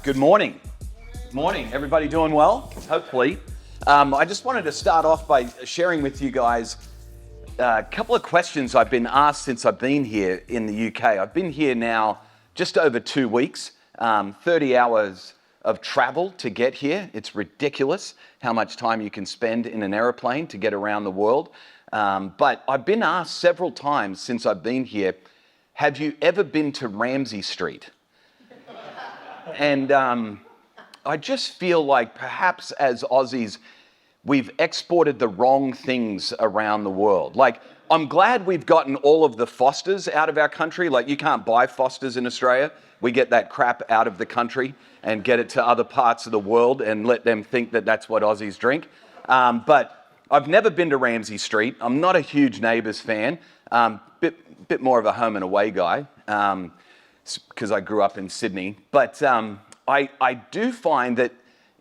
Good morning. Morning. Everybody doing well? Hopefully. I just wanted to start off by sharing with you guys a couple of questions I've been asked since I've been here in the UK. I've been here now just over 2 weeks, 30 hours of travel to get here. It's ridiculous how much time you can spend in an aeroplane to get around the world. But I've been asked several times since I've been here, have you ever been to Ramsay Street? And I just feel like perhaps as Aussies, we've exported the wrong things around the world. Like, I'm glad we've gotten all of the Fosters out of our country. Like, you can't buy Fosters in Australia. We get that crap out of the country and get it to other parts of the world and let them think that that's what Aussies drink. But I've never been to Ramsay Street. I'm not a huge Neighbours fan. Bit more of a home and away guy. Because I grew up in Sydney. But I do find that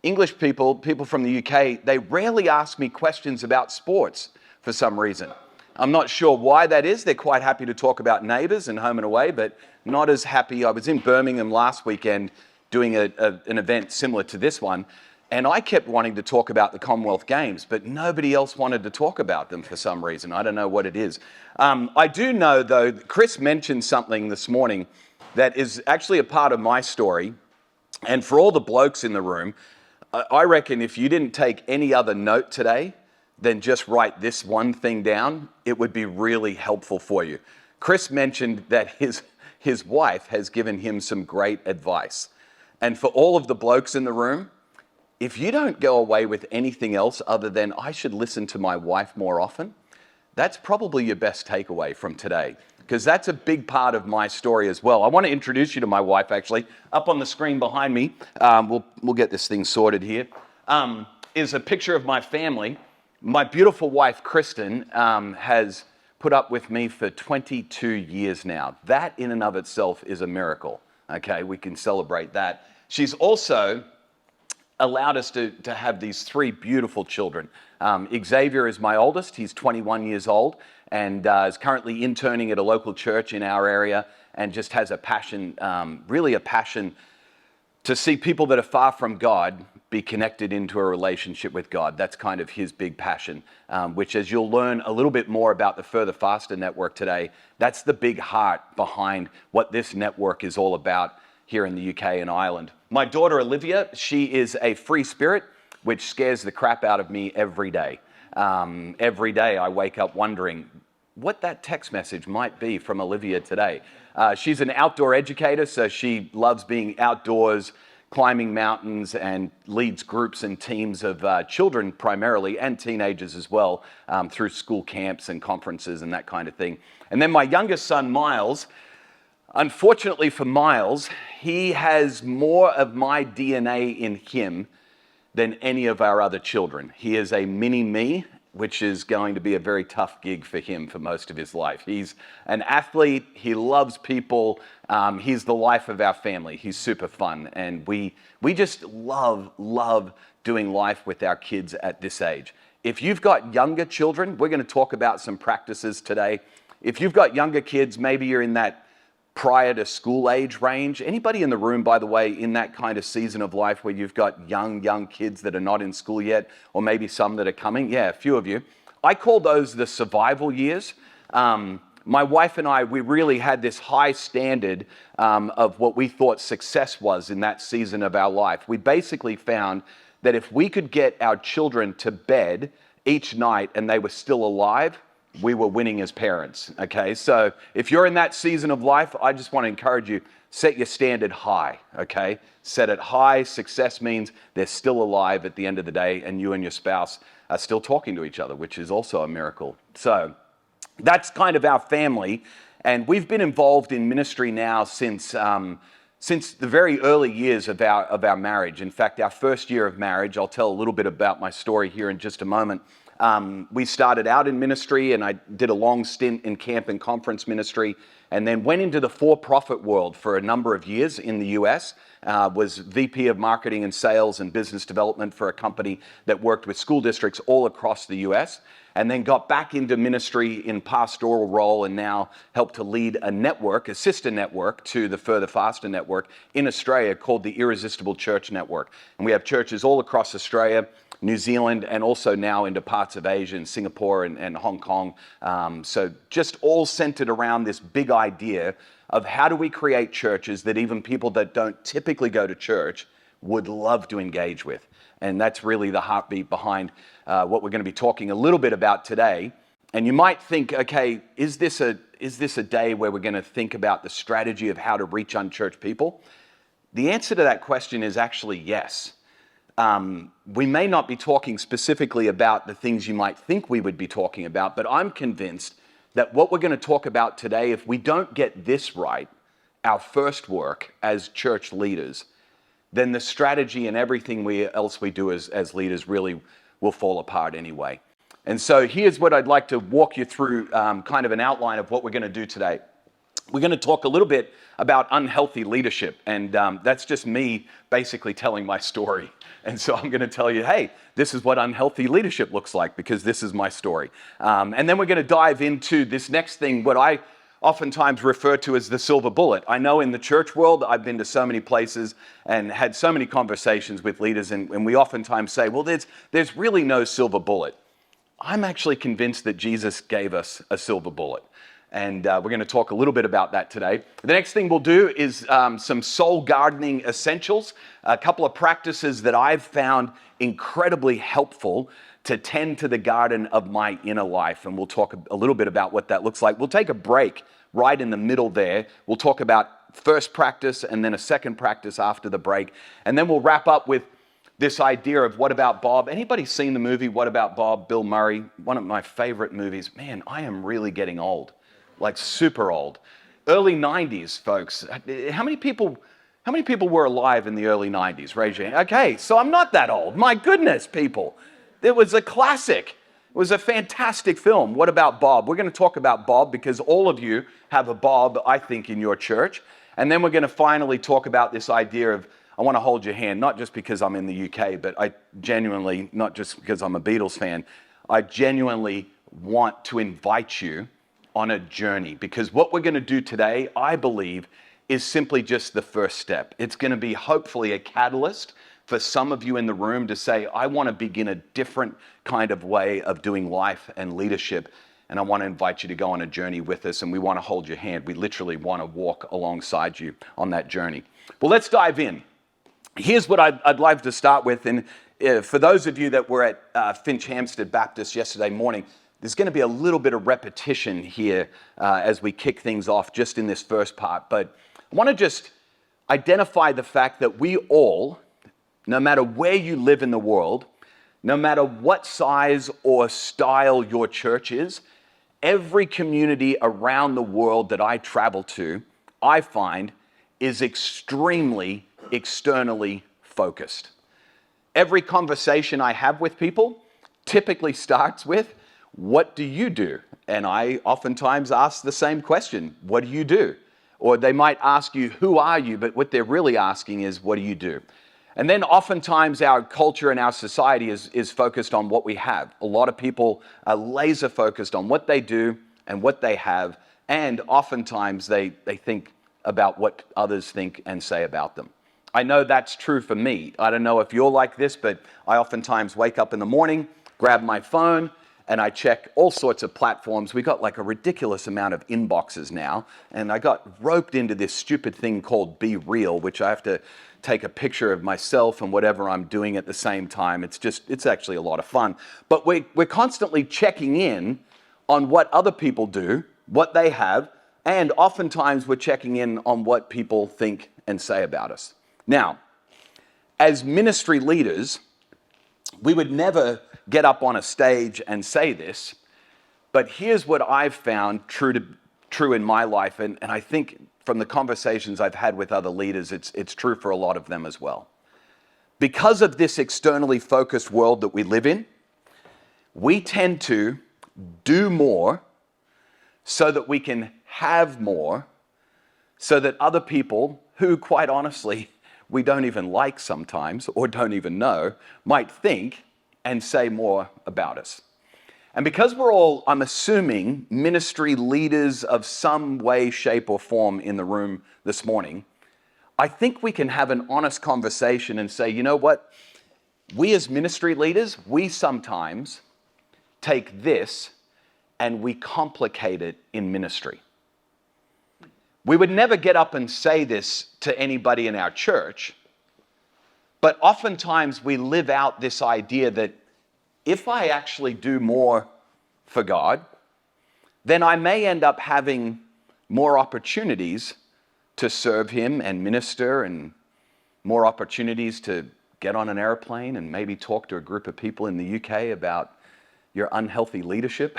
English people from the UK, they rarely ask me questions about sports for some reason. I'm not sure why that is. They're quite happy to talk about Neighbours and home and away, but not as happy. I was in Birmingham last weekend doing an event similar to this one, and I kept wanting to talk about the Commonwealth Games, but nobody else wanted to talk about them for some reason. I don't know what it is. I do know, though, Chris mentioned something this morning that is actually a part of my story. And for all the blokes in the room, I reckon if you didn't take any other note today, then just write this one thing down, it would be really helpful for you. Chris mentioned that his wife has given him some great advice. And for all of the blokes in the room, if you don't go away with anything else other than I should listen to my wife more often, that's probably your best takeaway from today, because that's a big part of my story as well. I want to introduce you to my wife, actually. Up on the screen behind me, we'll get this thing sorted here, is a picture of my family. My beautiful wife, Kristen, has put up with me for 22 years now. That in and of itself is a miracle, okay? We can celebrate that. She's also allowed us to have these 3 beautiful children. Xavier is my oldest. He's 21 years old and is currently interning at a local church in our area and just has a passion, really a passion to see people that are far from God be connected into a relationship with God. That's kind of his big passion, which, as you'll learn a little bit more about the Further Faster Network today, that's the big heart behind what this network is all about here in the UK and Ireland. My daughter Olivia, she is a free spirit, which scares the crap out of me every day. Every day I wake up wondering what that text message might be from Olivia today. She's an outdoor educator, so she loves being outdoors, climbing mountains, and leads groups and teams of children primarily, and teenagers as well, through school camps and conferences and that kind of thing. And then my youngest son, Miles, unfortunately for Miles, he has more of my DNA in him than any of our other children. He is a mini me, which is going to be a very tough gig for him for most of his life. He's an athlete, he loves people, he's the life of our family. He's super fun, and we just love doing life with our kids at this age. If you've got younger children, we're gonna talk about some practices today. If you've got younger kids, maybe you're in that prior to school age range. Anybody in the room, by the way, in that kind of season of life where you've got young kids that are not in school yet, or maybe some that are coming? Yeah, a few of you. I call those the survival years. My wife and I, we really had this high standard of what we thought success was in that season of our life. We basically found that if we could get our children to bed each night and they were still alive, we were winning as parents, okay? So if you're in that season of life, I just want to encourage you, set your standard high, okay? Set it high. Success means they're still alive at the end of the day, and you and your spouse are still talking to each other, which is also a miracle. So that's kind of our family, and we've been involved in ministry now since the very early years of our marriage. In fact, our first year of marriage, I'll tell a little bit about my story here in just a moment. We started out in ministry, and I did a long stint in camp and conference ministry, and then went into the for-profit world for a number of years in the US. Was VP of marketing and sales and business development for a company that worked with school districts all across the US, and then got back into ministry in pastoral role, and now help to lead a network, a sister network to the Further Faster network in Australia called the Irresistible Church Network. And we have churches all across Australia, New Zealand, and also now into parts of Asia and Singapore and Hong Kong. So just all centered around this big idea of how do we create churches that even people that don't typically go to church would love to engage with. And that's really the heartbeat behind what we're going to be talking a little bit about today. And you might think, okay, is this a day where we're going to think about the strategy of how to reach unchurched people? The answer to that question is actually yes. We may not be talking specifically about the things you might think we would be talking about, but I'm convinced that what we're going to talk about today, if we don't get this right, our first work as church leaders, then the strategy and everything else we do as leaders really will fall apart anyway. And so here's what I'd like to walk you through, kind of an outline of what we're going to do today. We're going to talk a little bit about unhealthy leadership, and that's just me basically telling my story. And so I'm going to tell you, hey, this is what unhealthy leadership looks like, because this is my story. And then we're going to dive into this next thing, what I oftentimes refer to as the silver bullet. I know in the church world, I've been to so many places and had so many conversations with leaders, and we oftentimes say, well, there's really no silver bullet. I'm actually convinced that Jesus gave us a silver bullet. And we're going to talk a little bit about that today. The next thing we'll do is some soul gardening essentials, a couple of practices that I've found incredibly helpful to tend to the garden of my inner life. And we'll talk a little bit about what that looks like. We'll take a break right in the middle there. We'll talk about first practice and then a second practice after the break. And then we'll wrap up with this idea of What About Bob? Anybody seen the movie What About Bob? Bill Murray, one of my favorite movies. Man, I am really getting old, like super old. Early 90s, folks. How many people were alive in the early 90s? Raise your hand. Okay, so I'm not that old. My goodness, people. It was a classic. It was a fantastic film. What About Bob? We're going to talk about Bob because all of you have a Bob, I think, in your church. And then we're going to finally talk about this idea of, I want to hold your hand, not just because I'm in the UK, but I genuinely, not just because I'm a Beatles fan, I genuinely want to invite you on a journey, because what we're going to do today, I believe, is simply just the first step. It's going to be hopefully a catalyst for some of you in the room to say, I want to begin a different kind of way of doing life and leadership, and I want to invite you to go on a journey with us, and we want to hold your hand. We literally want to walk alongside you on that journey. Well, let's dive in. Here's what I'd like to start with, and for those of you that were at Finch Hampstead Baptist yesterday morning, there's going to be a little bit of repetition here as we kick things off just in this first part, but I want to just identify the fact that we all, no matter where you live in the world, no matter what size or style your church is, every community around the world that I travel to, I find, is extremely externally focused. Every conversation I have with people typically starts with, what do you do? And I oftentimes ask the same question, what do you do? Or they might ask you, who are you? But what they're really asking is, what do you do? And then oftentimes our culture and our society is focused on what we have. A lot of people are laser focused on what they do and what they have, and oftentimes they think about what others think and say about them. I know that's true for me. I don't know if you're like this, but I oftentimes wake up in the morning, grab my phone, and I check all sorts of platforms. We got like a ridiculous amount of inboxes now, and I got roped into this stupid thing called Be Real, which I have to take a picture of myself and whatever I'm doing at the same time. It's actually a lot of fun. But we're constantly checking in on what other people do, what they have, and oftentimes we're checking in on what people think and say about us. Now, as ministry leaders, we would never get up on a stage and say this, but here's what I've found true in my life, and I think from the conversations I've had with other leaders, it's true for a lot of them as well. Because of this externally focused world that we live in, we tend to do more so that we can have more, so that other people who, quite honestly, we don't even like sometimes or don't even know, might think and say more about us. And because we're all, I'm assuming, ministry leaders of some way, shape, or form in the room this morning, I think we can have an honest conversation and say, you know what? We as ministry leaders, we sometimes take this and we complicate it in ministry. We would never get up and say this to anybody in our church, but oftentimes we live out this idea that if I actually do more for God, then I may end up having more opportunities to serve Him and minister, and more opportunities to get on an airplane and maybe talk to a group of people in the UK about your unhealthy leadership.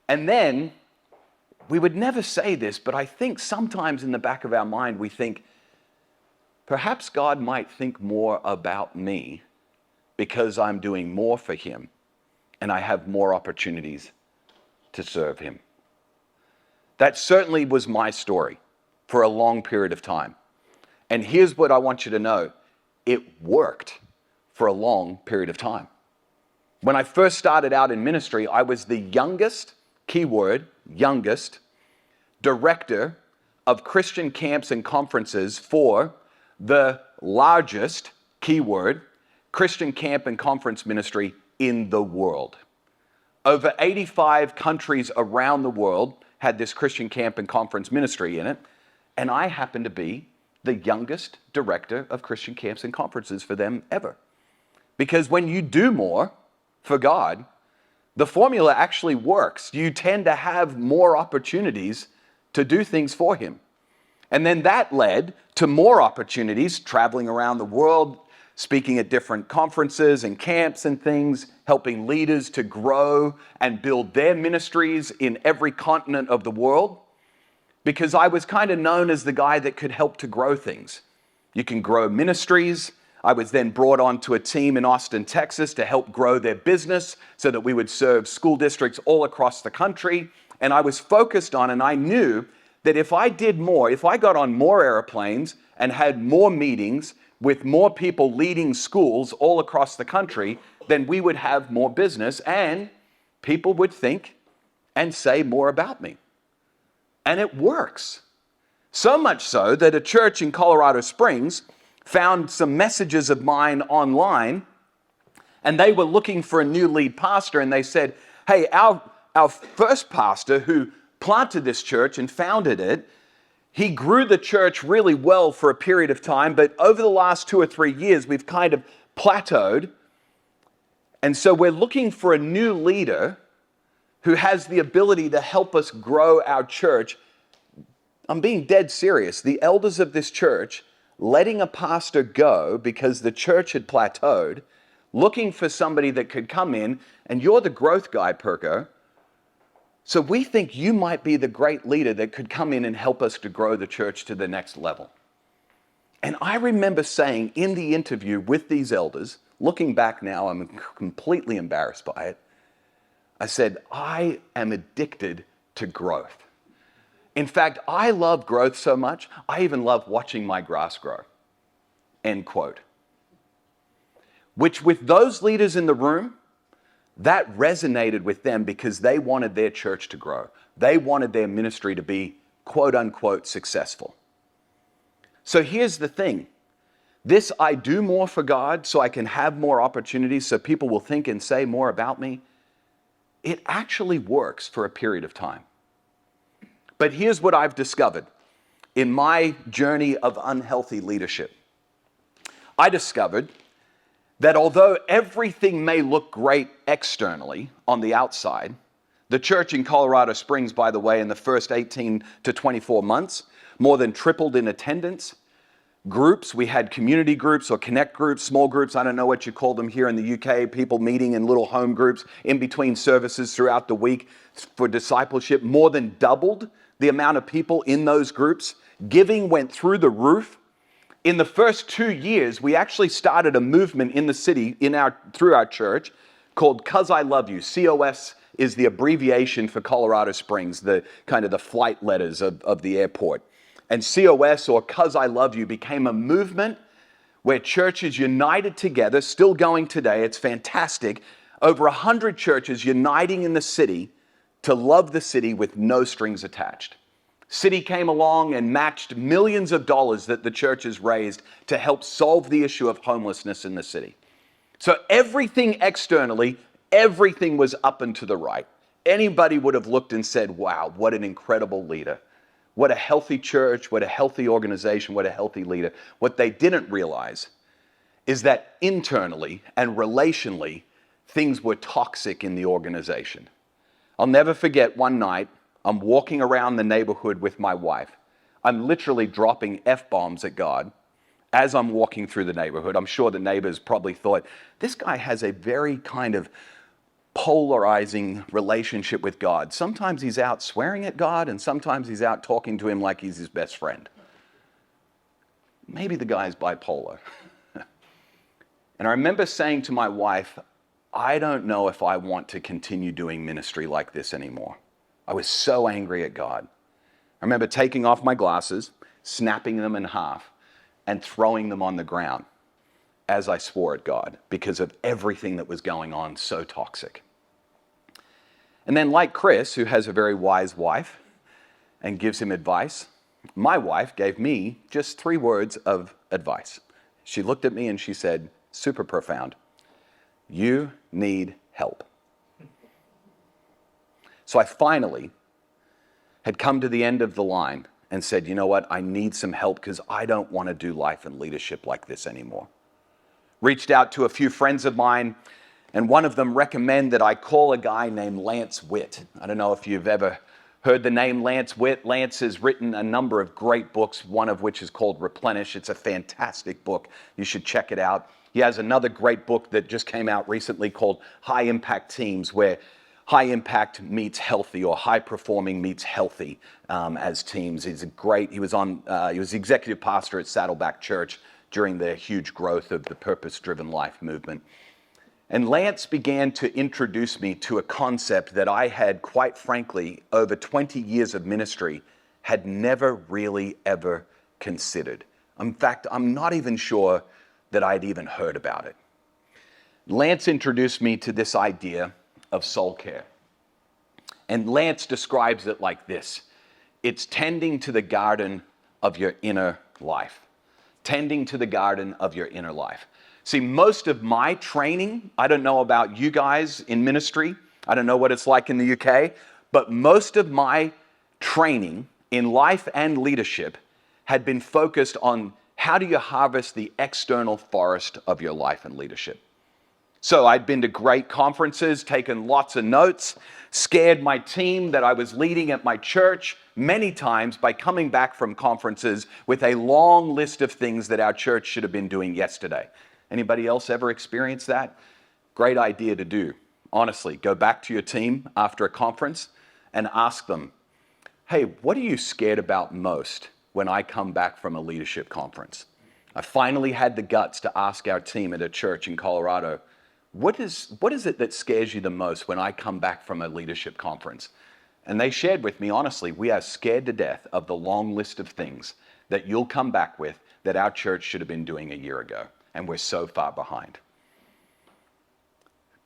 And then, we would never say this, but I think sometimes in the back of our mind we think, perhaps God might think more about me because I'm doing more for Him and I have more opportunities to serve Him. That certainly was my story for a long period of time. And here's what I want you to know. It worked for a long period of time. When I first started out in ministry, I was the youngest, keyword, youngest, director of Christian camps and conferences for the largest, keyword, Christian camp and conference ministry in the world. Over 85 countries around the world had this Christian camp and conference ministry in it, and I happened to be the youngest director of Christian camps and conferences for them ever. Because when you do more for God, the formula actually works. You tend to have more opportunities to do things for Him. And then that led to more opportunities traveling around the world, speaking at different conferences and camps and things, helping leaders to grow and build their ministries in every continent of the world. Because I was kind of known as the guy that could help to grow things. You can grow ministries. I was then brought onto a team in Austin, Texas to help grow their business so that we would serve school districts all across the country. And I was focused on, and I knew that if I did more, if I got on more airplanes and had more meetings with more people leading schools all across the country, then we would have more business and people would think and say more about me. And it works. So much so that a church in Colorado Springs found some messages of mine online, and they were looking for a new lead pastor, and they said, hey, our first pastor who planted this church and founded it, he grew the church really well for a period of time, but over the last 2 or 3 years, we've kind of plateaued. And so we're looking for a new leader who has the ability to help us grow our church. I'm being dead serious. The elders of this church letting a pastor go because the church had plateaued, looking for somebody that could come in, and you're the growth guy, Perko. So we think you might be the great leader that could come in and help us to grow the church to the next level. And I remember saying in the interview with these elders, looking back now, I'm completely embarrassed by it. I said, I am addicted to growth. In fact, I love growth so much, I even love watching my grass grow. End quote. Which with those leaders in the room, that resonated with them because they wanted their church to grow. They wanted their ministry to be quote unquote successful. So here's the thing. This I do more for God so I can have more opportunities so people will think and say more about me. It actually works for a period of time. But here's what I've discovered in my journey of unhealthy leadership. I discovered that although everything may look great externally on the outside, the church in Colorado Springs, by the way, in the first 18 to 24 months, more than tripled in attendance. Groups, we had community groups or connect groups, small groups, I don't know what you call them here in the UK, people meeting in little home groups in between services throughout the week for discipleship, more than doubled the amount of people in those groups. Giving went through the roof. In the first 2 years, we actually started a movement in the city through our church called 'Cause I Love You. COS is the abbreviation for Colorado Springs, the kind of the flight letters of the airport. And COS, or 'Cause I Love You, became a movement where churches united together, still going today. It's fantastic. Over 100 churches uniting in the city to love the city with no strings attached. City came along and matched millions of dollars that the churches raised to help solve the issue of homelessness in the city. So everything externally, everything was up and to the right. Anybody would have looked and said, wow, what an incredible leader. What a healthy church, what a healthy organization, what a healthy leader. What they didn't realize is that internally and relationally, things were toxic in the organization. I'll never forget one night, I'm walking around the neighborhood with my wife. I'm literally dropping F-bombs at God as I'm walking through the neighborhood. I'm sure the neighbors probably thought, this guy has a very kind of polarizing relationship with God. Sometimes he's out swearing at God, and sometimes he's out talking to him like he's his best friend. Maybe the guy's bipolar. And I remember saying to my wife, I don't know if I want to continue doing ministry like this anymore. I was so angry at God. I remember taking off my glasses, snapping them in half, and throwing them on the ground as I swore at God because of everything that was going on, so toxic. And then, like Chris, who has a very wise wife and gives him advice, my wife gave me just 3 words of advice. She looked at me and she said, super profound, you need help. So I finally had come to the end of the line and said, you know what, I need some help because I don't want to do life and leadership like this anymore. Reached out to a few friends of mine, and one of them recommended that I call a guy named Lance Witt. I don't know if you've ever heard the name Lance Witt. Lance has written a number of great books, one of which is called Replenish. It's a fantastic book. You should check it out. He has another great book that just came out recently called High Impact Teams, where high impact meets healthy, or high performing meets healthy as teams. He was the executive pastor at Saddleback Church during the huge growth of the purpose-driven life movement. And Lance began to introduce me to a concept that I had, quite frankly, over 20 years of ministry, had never really ever considered. In fact, I'm not even sure that I'd even heard about it. Lance introduced me to this idea of soul care. And Lance describes it like this. It's tending to the garden of your inner life. Tending to the garden of your inner life. See, most of my training, I don't know about you guys in ministry, I don't know what it's like in the UK, but most of my training in life and leadership had been focused on how do you harvest the external forest of your life and leadership. So I'd been to great conferences, taken lots of notes, scared my team that I was leading at my church many times by coming back from conferences with a long list of things that our church should have been doing yesterday. Anybody else ever experienced that? Great idea to do. Honestly, go back to your team after a conference and ask them, hey, what are you scared about most when I come back from a leadership conference? I finally had the guts to ask our team at a church in Colorado, what is it that scares you the most when I come back from a leadership conference? And they shared with me, honestly, we are scared to death of the long list of things that you'll come back with that our church should have been doing a year ago, and we're so far behind.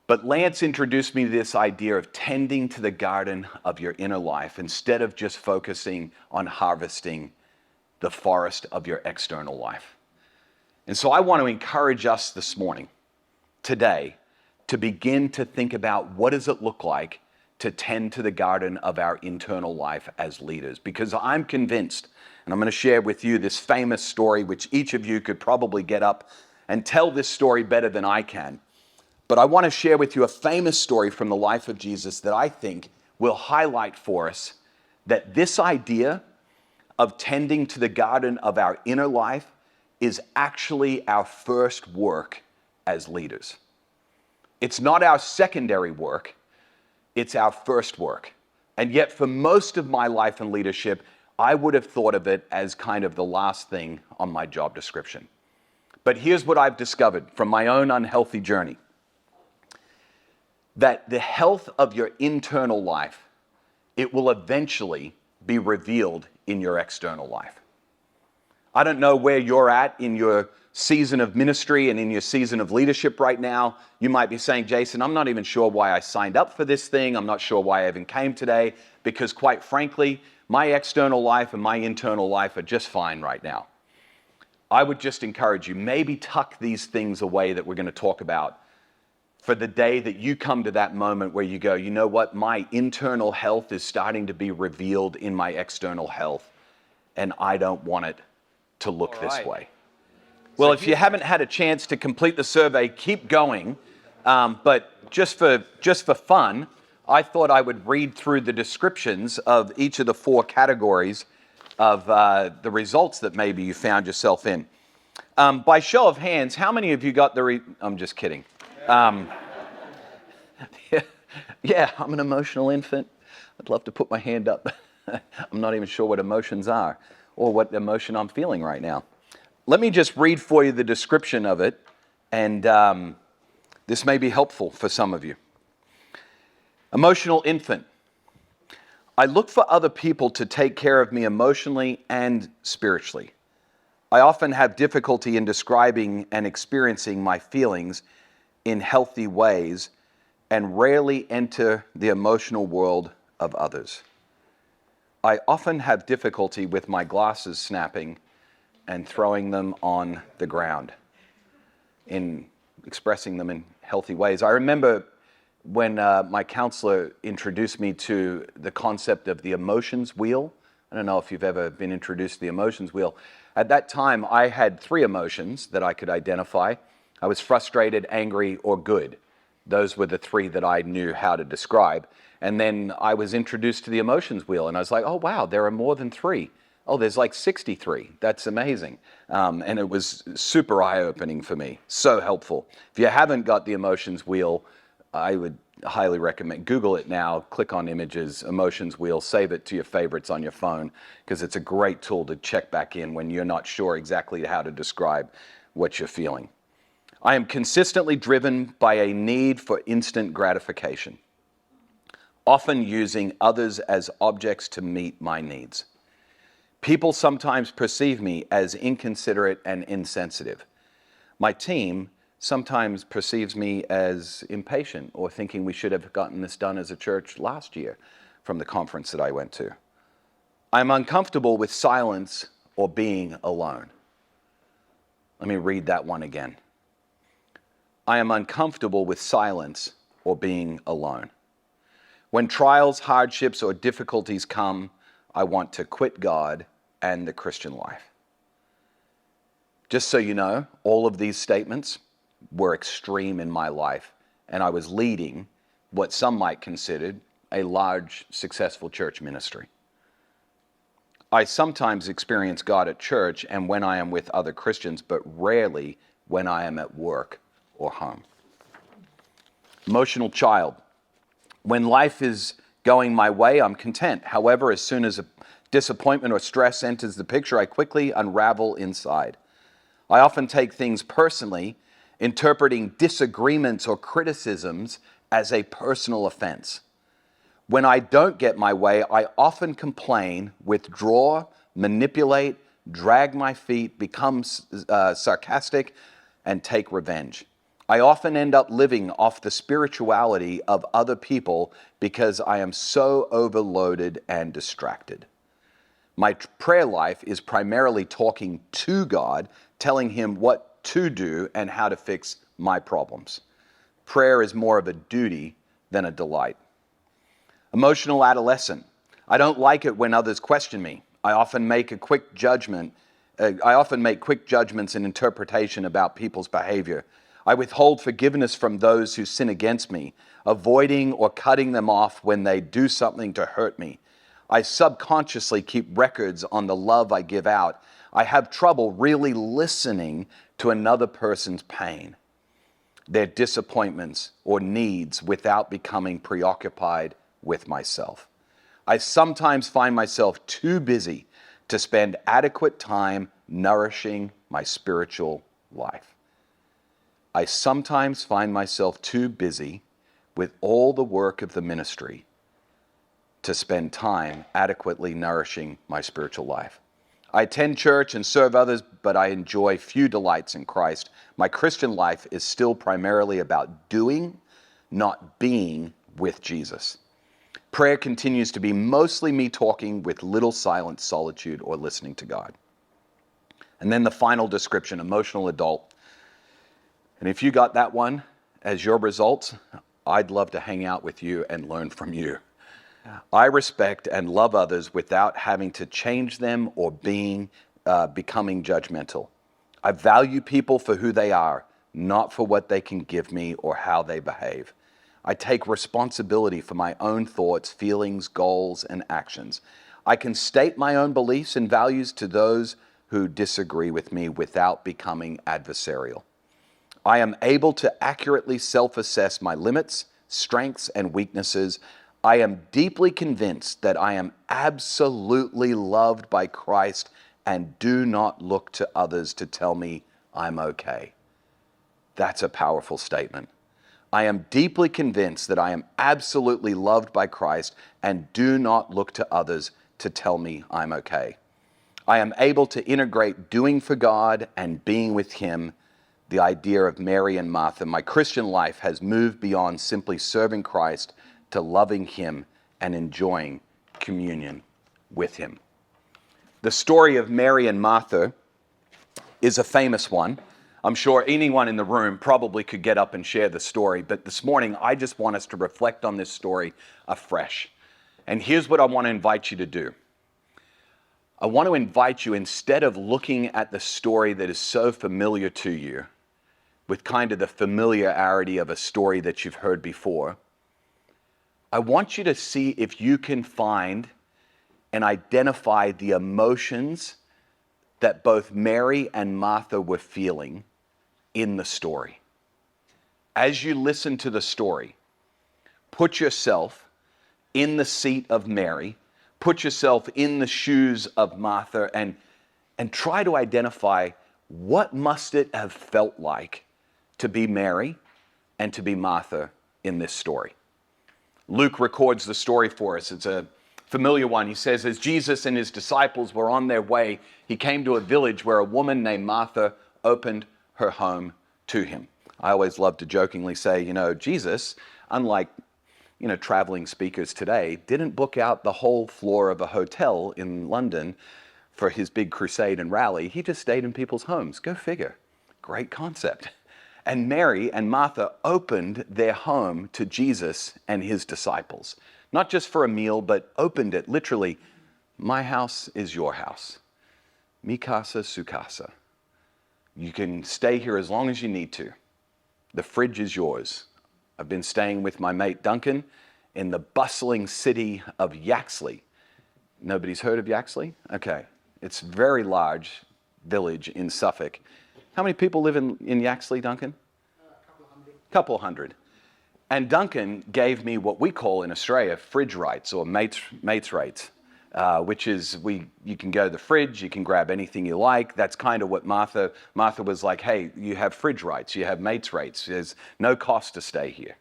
But Lance introduced me to this idea of tending to the garden of your inner life instead of just focusing on harvesting the forest of your external life. And so I want to encourage us this morning, today, to begin to think about what does it look like to tend to the garden of our internal life as leaders. Because I'm convinced, and I'm going to share with you this famous story, which each of you could probably get up and tell this story better than I can. But I want to share with you a famous story from the life of Jesus that I think will highlight for us that this idea of tending to the garden of our inner life is actually our first work as leaders. It's not our secondary work, it's our first work. And yet for most of my life and leadership, I would have thought of it as kind of the last thing on my job description. But here's what I've discovered from my own unhealthy journey. that the health of your internal life, it will eventually be revealed in your external life. I don't know where you're at in your season of ministry and in your season of leadership right now. You might be saying, Jason, I'm not even sure why I signed up for this thing. I'm not sure why I even came today, because quite frankly, my external life and my internal life are just fine right now. I would just encourage you, maybe tuck these things away that we're going to talk about for the day that you come to that moment where you go, you know what, my internal health is starting to be revealed in my external health, and I don't want it to look this way. Well, if you haven't had a chance to complete the survey, keep going. But just for fun, I thought I would read through the descriptions of each of the 4 categories of the results that maybe you found yourself in. By show of hands, how many of you got I'm just kidding. Yeah, I'm an emotional infant. I'd love to put my hand up. I'm not even sure what emotions are or what emotion I'm feeling right now. Let me just read for you the description of it, and this may be helpful for some of you. Emotional infant. I look for other people to take care of me emotionally and spiritually. I often have difficulty in describing and experiencing my feelings in healthy ways and rarely enter the emotional world of others. I often have difficulty with my glasses snapping and throwing them on the ground in expressing them in healthy ways. I remember when my counselor introduced me to the concept of the emotions wheel. I don't know if you've ever been introduced to the emotions wheel. At that time, I had 3 emotions that I could identify. I was frustrated, angry, or good. Those were the 3 that I knew how to describe. And then I was introduced to the emotions wheel, and I was like, oh, wow, there are more than 3. Oh, there's like 63. That's amazing. And it was super eye-opening for me. So helpful. If you haven't got the emotions wheel, I would highly recommend. Google it now, click on images, emotions wheel, save it to your favorites on your phone, because it's a great tool to check back in when you're not sure exactly how to describe what you're feeling. I am consistently driven by a need for instant gratification, often using others as objects to meet my needs. People sometimes perceive me as inconsiderate and insensitive. My team sometimes perceives me as impatient or thinking we should have gotten this done as a church last year from the conference that I went to. I'm uncomfortable with silence or being alone. Let me read that one again. I am uncomfortable with silence or being alone. When trials, hardships, or difficulties come, I want to quit God and the Christian life. Just so you know, all of these statements were extreme in my life, and I was leading what some might consider a large, successful church ministry. I sometimes experience God at church and when I am with other Christians, but rarely when I am at work or home. Emotional child. When life is going my way, I'm content. However, as soon as a disappointment or stress enters the picture, I quickly unravel inside. I often take things personally, interpreting disagreements or criticisms as a personal offense. When I don't get my way, I often complain, withdraw, manipulate, drag my feet, become sarcastic, and take revenge. I often end up living off the spirituality of other people because I am so overloaded and distracted. My prayer life is primarily talking to God, telling Him what to do and how to fix my problems. Prayer is more of a duty than a delight. Emotional adolescent. I don't like it when others question me. I often make quick judgments and interpretation about people's behavior. I withhold forgiveness from those who sin against me, avoiding or cutting them off when they do something to hurt me. I subconsciously keep records on the love I give out. I have trouble really listening to another person's pain, their disappointments or needs without becoming preoccupied with myself. I sometimes find myself too busy to spend adequate time nourishing my spiritual life. I sometimes find myself too busy with all the work of the ministry to spend time adequately nourishing my spiritual life. I attend church and serve others, but I enjoy few delights in Christ. My Christian life is still primarily about doing, not being with Jesus. Prayer continues to be mostly me talking with little silent solitude or listening to God. And then the final description, emotional adult. And if you got that one as your results, I'd love to hang out with you and learn from you. I respect and love others without having to change them or becoming judgmental. I value people for who they are, not for what they can give me or how they behave. I take responsibility for my own thoughts, feelings, goals, and actions. I can state my own beliefs and values to those who disagree with me without becoming adversarial. I am able to accurately self-assess my limits, strengths, and weaknesses. I am deeply convinced that I am absolutely loved by Christ and do not look to others to tell me I'm okay. That's a powerful statement. I am deeply convinced that I am absolutely loved by Christ and do not look to others to tell me I'm okay. I am able to integrate doing for God and being with Him, the idea of Mary and Martha. My Christian life has moved beyond simply serving Christ to loving Him and enjoying communion with Him. The story of Mary and Martha is a famous one. I'm sure anyone in the room probably could get up and share the story, but this morning I just want us to reflect on this story afresh. And here's what I want to invite you to do. I want to invite you, instead of looking at the story that is so familiar to you, with kind of the familiarity of a story that you've heard before, I want you to see if you can find and identify the emotions that both Mary and Martha were feeling in the story. As you listen to the story, put yourself in the seat of Mary, put yourself in the shoes of Martha, and try to identify what must it have felt like to be Mary and to be Martha in this story. Luke records the story for us. It's a familiar one. He says, as Jesus and his disciples were on their way, he came to a village where a woman named Martha opened her home to him. I always love to jokingly say, Jesus, unlike, traveling speakers today, didn't book out the whole floor of a hotel in London for his big crusade and rally. He just stayed in people's homes. Go figure. Great concept. And Mary and Martha opened their home to Jesus and his disciples. Not just for a meal, but opened it literally. My house is your house. Mi casa, su casa. You can stay here as long as you need to. The fridge is yours. I've been staying with my mate Duncan in the bustling city of Yaxley. Nobody's heard of Yaxley? Okay. It's a very large village in Suffolk. How many people live in Yaxley, Duncan? Couple hundred. And Duncan gave me what we call in Australia fridge rights or mates rights, which is you can go to the fridge, you can grab anything you like. That's kind of what Martha was like, hey, you have fridge rights, you have mates rights. There's no cost to stay here.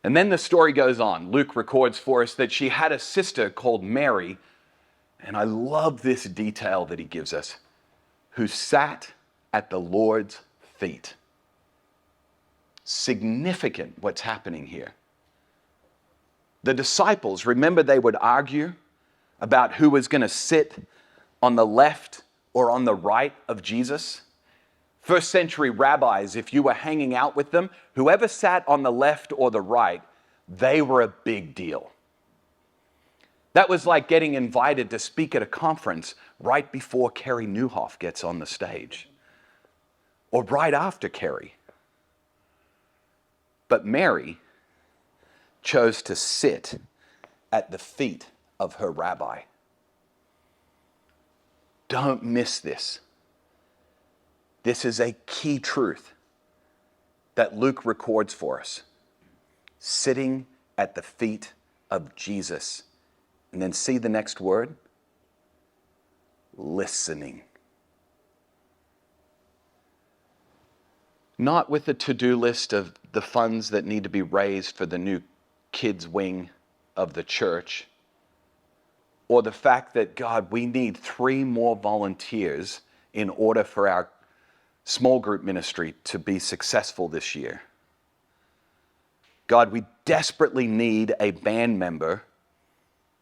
And then the story goes on. Luke records for us that she had a sister called Mary, and I love this detail that he gives us, who sat at the Lord's feet. Significant what's happening here. The disciples, remember, they would argue about who was going to sit on the left or on the right of Jesus. First century rabbis, if you were hanging out with them, whoever sat on the left or the right, they were a big deal. That was like getting invited to speak at a conference right before Carey Nieuwhof gets on the stage, or right after Carey. But Mary chose to sit at the feet of her rabbi. Don't miss this. This is a key truth that Luke records for us. Sitting at the feet of Jesus. And then see the next word? Listening. not with a to-do list of the funds that need to be raised for the new kids wing of the church, or the fact that, God, we need 3 more volunteers in order for our small group ministry to be successful this year. God, we desperately need a band member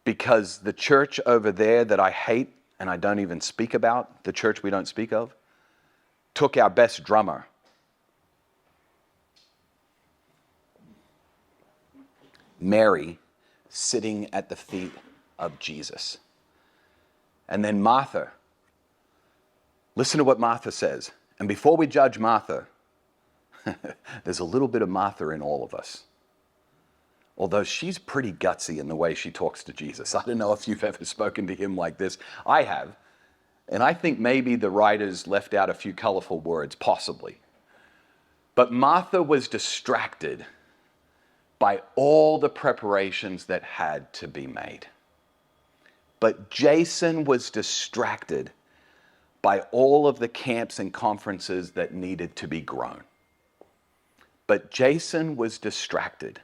because the church over there that I hate and I don't even speak about, the church we don't speak of, took our best drummer. Mary sitting at the feet of Jesus. And then Martha. Listen to what Martha says. And before we judge Martha, there's a little bit of Martha in all of us. Although she's pretty gutsy in the way she talks to Jesus. I don't know if you've ever spoken to him like this. I have. And I think maybe the writers left out a few colorful words, possibly. But Martha was distracted by all the preparations that had to be made. But Jason was distracted by all of the camps and conferences that needed to be grown. But Jason was distracted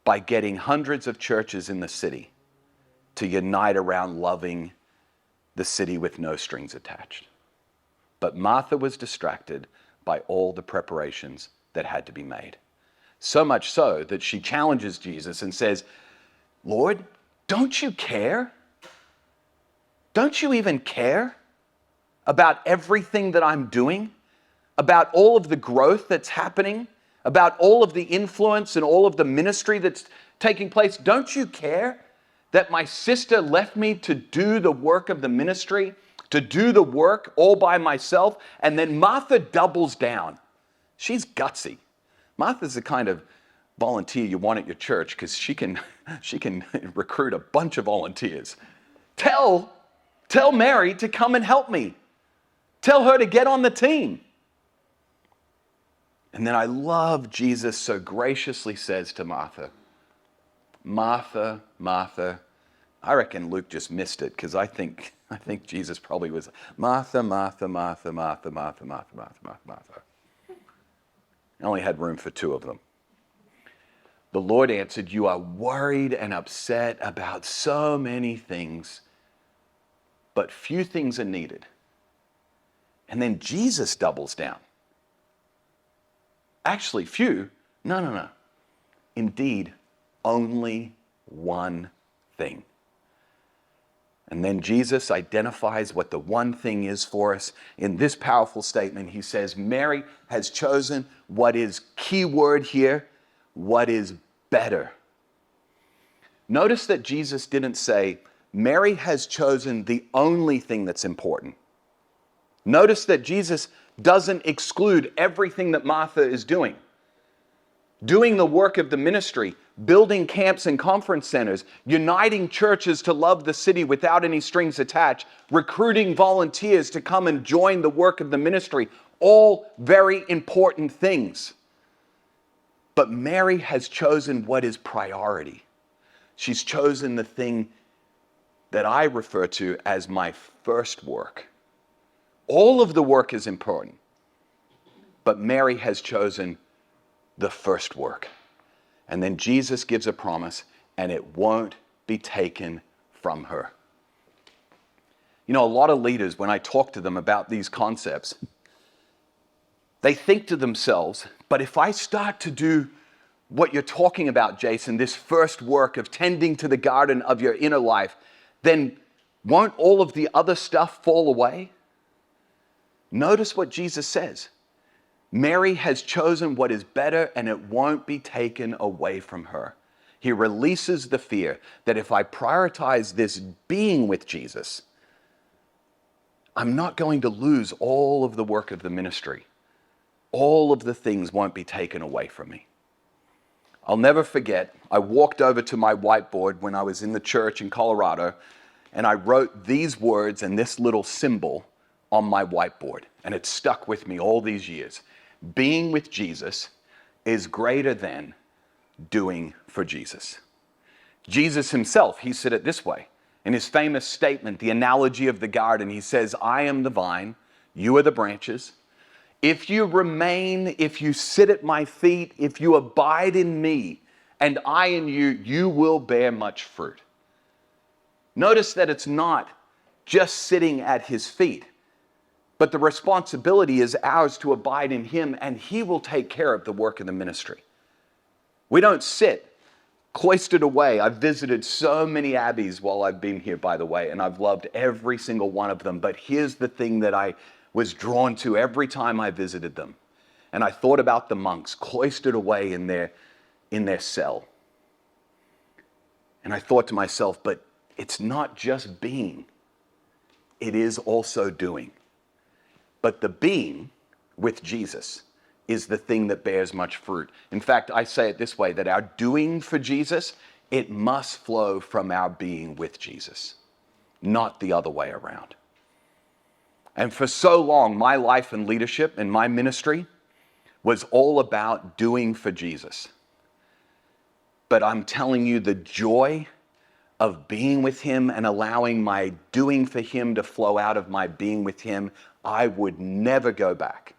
by getting hundreds of churches in the city to unite around loving the city with no strings attached. But Martha was distracted by all the preparations that had to be made. So much so that she challenges Jesus and says, Lord, don't you care? Don't you even care about everything that I'm doing? About all of the growth that's happening? About all of the influence and all of the ministry that's taking place? Don't you care that my sister left me to do the work of the ministry, to do the work all by myself? And then Martha doubles down. She's gutsy. Martha's the kind of volunteer you want at your church because she can recruit a bunch of volunteers. Tell Mary to come and help me. Tell her to get on the team. And then I love Jesus so graciously says to Martha, Martha, Martha. I reckon Luke just missed it because I think Jesus probably was Martha, Martha, Martha, Martha, Martha, Martha, Martha, Martha, Martha. I only had room for 2 of them. The Lord answered, you are worried and upset about so many things, but few things are needed. And then Jesus doubles down. Actually, few? No. Indeed, only one thing. And then Jesus identifies what the one thing is for us. In this powerful statement, he says, Mary has chosen what is key word here, what is better. Notice that Jesus didn't say, Mary has chosen the only thing that's important. Notice that Jesus doesn't exclude everything that Martha is doing. Doing the work of the ministry, building camps and conference centers, uniting churches to love the city without any strings attached, recruiting volunteers to come and join the work of the ministry, all very important things. But Mary has chosen what is priority. She's chosen the thing that I refer to as my first work. All of the work is important, but Mary has chosen the first work. And then Jesus gives a promise, and it won't be taken from her. You know, a lot of leaders, when I talk to them about these concepts, they think to themselves, but if I start to do what you're talking about, Jason, this first work of tending to the garden of your inner life, then won't all of the other stuff fall away? Notice what Jesus says. Mary has chosen what is better, and it won't be taken away from her. He releases the fear that if I prioritize this being with Jesus, I'm not going to lose all of the work of the ministry. All of the things won't be taken away from me. I'll never forget, I walked over to my whiteboard when I was in the church in Colorado, and I wrote these words and this little symbol on my whiteboard, and it stuck with me all these years. Being with Jesus is greater than doing for Jesus. Jesus himself, he said it this way. In his famous statement, the analogy of the garden, he says, I am the vine, you are the branches. If you remain, if you sit at my feet, if you abide in me, and I in you, you will bear much fruit. Notice that it's not just sitting at his feet, but the responsibility is ours to abide in him, and he will take care of the work of the ministry. We don't sit cloistered away. I've visited so many abbeys while I've been here, by the way, and I've loved every single one of them. But here's the thing that I was drawn to every time I visited them. And I thought about the monks cloistered away in their cell. And I thought to myself, but it's not just being, it is also doing. But the being with Jesus is the thing that bears much fruit. In fact, I say it this way, that our doing for Jesus, it must flow from our being with Jesus, not the other way around. And for so long, my life and leadership and my ministry was all about doing for Jesus. But I'm telling you, the joy of being with him and allowing my doing for him to flow out of my being with him, I would never go back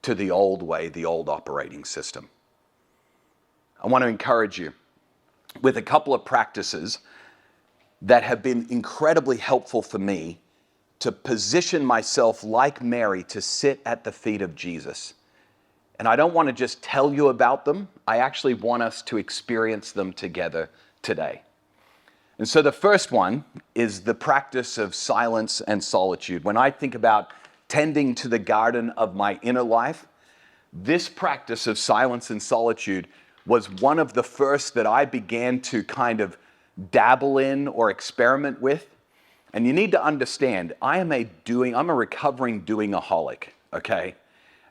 to the old way, the old operating system. I want to encourage you with a couple of practices that have been incredibly helpful for me to position myself like Mary to sit at the feet of Jesus. And I don't want to just tell you about them. I actually want us to experience them together today. And so the first one is the practice of silence and solitude. When I think about tending to the garden of my inner life, this practice of silence and solitude was one of the first that I began to kind of dabble in or experiment with. And you need to understand, I'm a recovering doing-aholic, okay?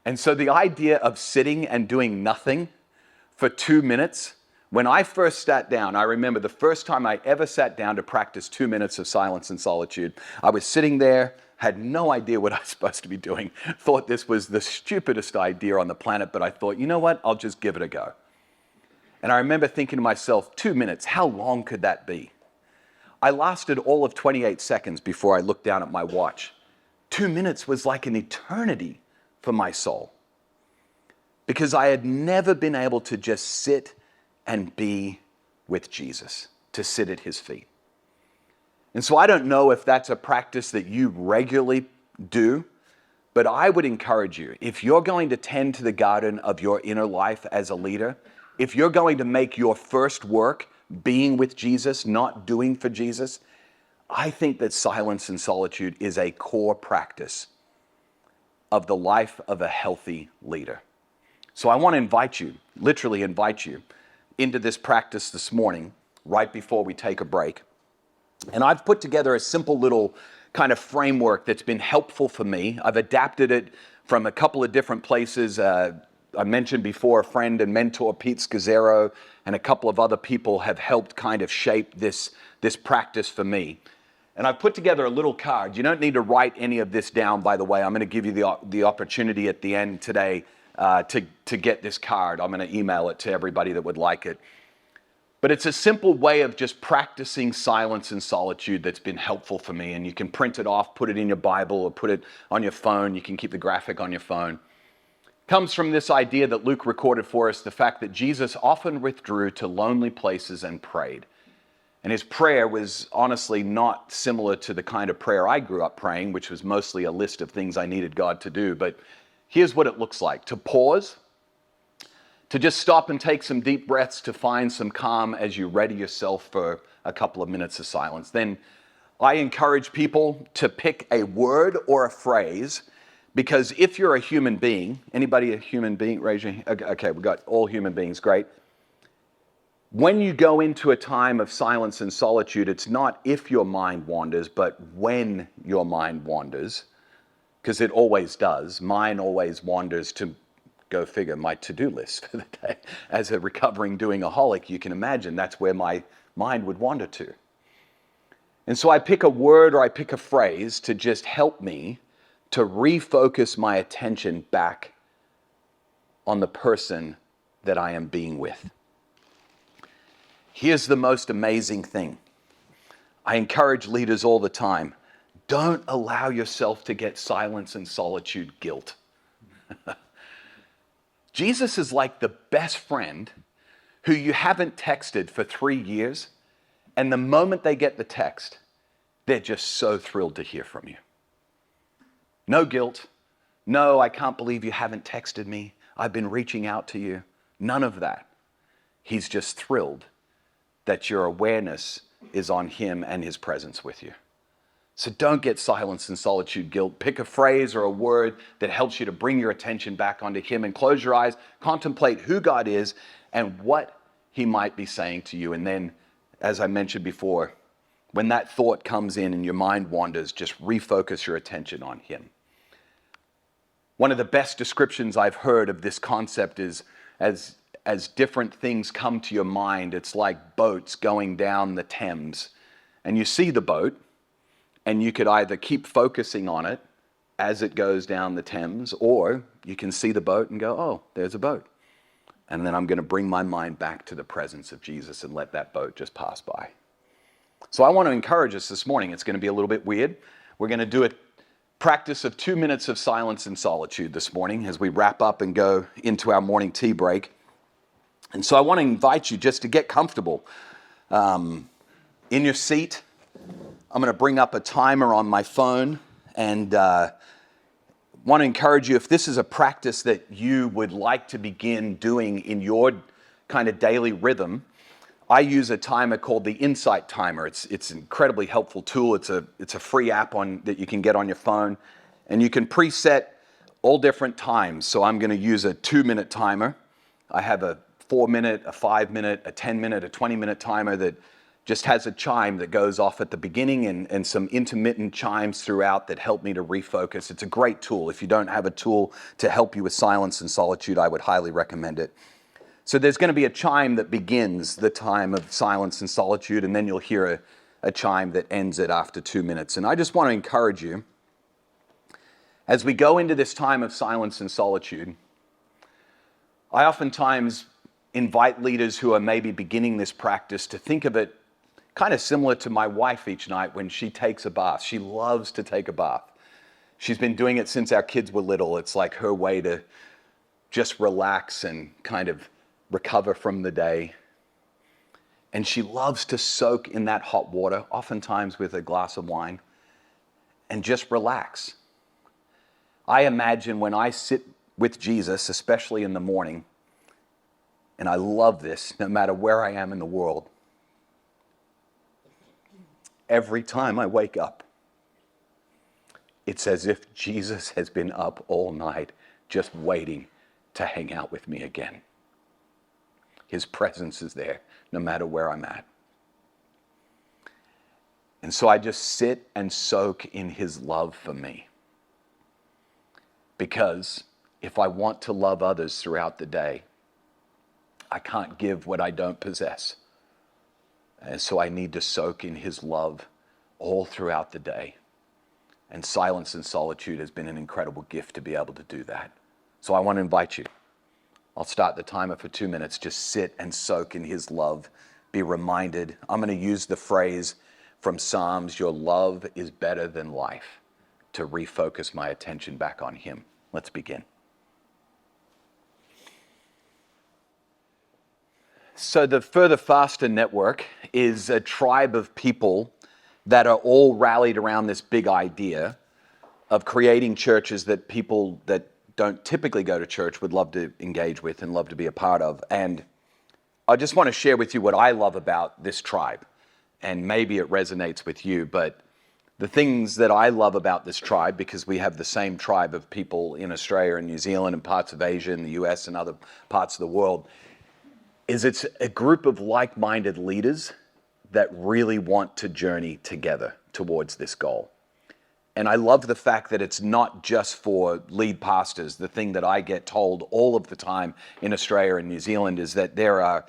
And so the idea of sitting and doing nothing for 2 minutes, when I first sat down, I remember the first time I ever sat down to practice 2 minutes of silence and solitude, I was sitting there, had no idea what I was supposed to be doing, thought this was the stupidest idea on the planet, but I thought, you know what, I'll just give it a go. And I remember thinking to myself, 2 minutes, how long could that be? I lasted all of 28 seconds before I looked down at my watch. 2 minutes was like an eternity for my soul, because I had never been able to just sit and be with Jesus, to sit at his feet. And so I don't know if that's a practice that you regularly do, but I would encourage you, if you're going to tend to the garden of your inner life as a leader, if you're going to make your first work being with Jesus, not doing for Jesus, I think that silence and solitude is a core practice of the life of a healthy leader. So I want to invite you, literally invite you, into this practice this morning, right before we take a break. And I've put together a simple little kind of framework that's been helpful for me. I've adapted it from a couple of different places. I mentioned before, a friend and mentor, Pete Scazzaro, and a couple of other people have helped kind of shape this practice for me. And I've put together a little card. You don't need to write any of this down, by the way. I'm going to give you the opportunity at the end today to get this card. I'm going to email it to everybody that would like it. But it's a simple way of just practicing silence and solitude that's been helpful for me. And you can print it off, put it in your Bible, or put it on your phone. You can keep the graphic on your phone. Comes from this idea that Luke recorded for us, the fact that Jesus often withdrew to lonely places and prayed. And his prayer was honestly not similar to the kind of prayer I grew up praying, which was mostly a list of things I needed God to do. But here's what it looks like: to pause, to just stop and take some deep breaths to find some calm as you ready yourself for a couple of minutes of silence. Then I encourage people to pick a word or a phrase, because if you're a human being, anybody a human being? Raise your hand. Okay, we've got all human beings, great. When you go into a time of silence and solitude, it's not if your mind wanders, but when your mind wanders, because it always does. Mine always wanders to, go figure, my to-do list for the day. As a recovering doing-aholic, you can imagine that's where my mind would wander to. And so I pick a word or I pick a phrase to just help me to refocus my attention back on the person that I am being with. Here's the most amazing thing. I encourage leaders all the time, don't allow yourself to get silence and solitude guilt. Jesus is like the best friend who you haven't texted for 3 years, and the moment they get the text, they're just so thrilled to hear from you. No guilt. No, I can't believe you haven't texted me. I've been reaching out to you. None of that. He's just thrilled that your awareness is on him and his presence with you. So don't get silence and solitude guilt. Pick a phrase or a word that helps you to bring your attention back onto him, and close your eyes, contemplate who God is and what he might be saying to you. And then, as I mentioned before, when that thought comes in and your mind wanders, just refocus your attention on him. One of the best descriptions I've heard of this concept is as different things come to your mind, it's like boats going down the Thames. And you see the boat, and you could either keep focusing on it as it goes down the Thames, or you can see the boat and go, oh, there's a boat. And then I'm going to bring my mind back to the presence of Jesus and let that boat just pass by. So I want to encourage us this morning. It's going to be a little bit weird. We're going to do a practice of 2 minutes of silence and solitude this morning as we wrap up and go into our morning tea break. And so I want to invite you just to get comfortable in your seat. I'm going to bring up a timer on my phone, and want to encourage you, if this is a practice that you would like to begin doing in your kind of daily rhythm, I use a timer called the Insight Timer. It's an incredibly helpful tool. It's a free app that you can get on your phone, and you can preset all different times. So I'm going to use a 2-minute timer. I have a 4-minute, a 5-minute, a 10-minute, a 20-minute timer that just has a chime that goes off at the beginning and some intermittent chimes throughout that help me to refocus. It's a great tool. If you don't have a tool to help you with silence and solitude, I would highly recommend it. So there's going to be a chime that begins the time of silence and solitude, and then you'll hear a chime that ends it after 2 minutes. And I just want to encourage you, as we go into this time of silence and solitude, I oftentimes invite leaders who are maybe beginning this practice to think of it kind of similar to my wife each night when she takes a bath. She loves to take a bath. She's been doing it since our kids were little. It's like her way to just relax and kind of recover from the day. And she loves to soak in that hot water, oftentimes with a glass of wine, and just relax. I imagine when I sit with Jesus, especially in the morning, and I love this no matter where I am in the world, every time I wake up, it's as if Jesus has been up all night just waiting to hang out with me again. His presence is there no matter where I'm at. And so I just sit and soak in his love for me. Because if I want to love others throughout the day, I can't give what I don't possess. And so I need to soak in his love all throughout the day. And silence and solitude has been an incredible gift to be able to do that. So I want to invite you. I'll start the timer for 2 minutes. Just sit and soak in his love. Be reminded. I'm going to use the phrase from Psalms, your love is better than life, to refocus my attention back on him. Let's begin. So the Further Faster Network is a tribe of people that are all rallied around this big idea of creating churches that people that don't typically go to church would love to engage with and love to be a part of. And I just want to share with you what I love about this tribe. And maybe it resonates with you, but the things that I love about this tribe, because we have the same tribe of people in Australia and New Zealand and parts of Asia and the US and other parts of the world, is it's a group of like-minded leaders that really want to journey together towards this goal. And I love the fact that it's not just for lead pastors. The thing that I get told all of the time in Australia and New Zealand is that there are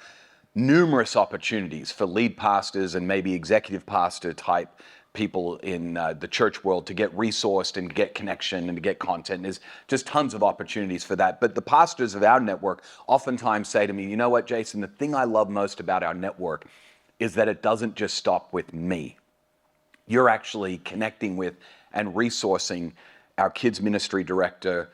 numerous opportunities for lead pastors and maybe executive pastor type people in the church world to get resourced and get connection and to get content. There's just tons of opportunities for that. But the pastors of our network oftentimes say to me, you know what, Jason, the thing I love most about our network is that it doesn't just stop with me. You're actually connecting with and resourcing our kids ministry director,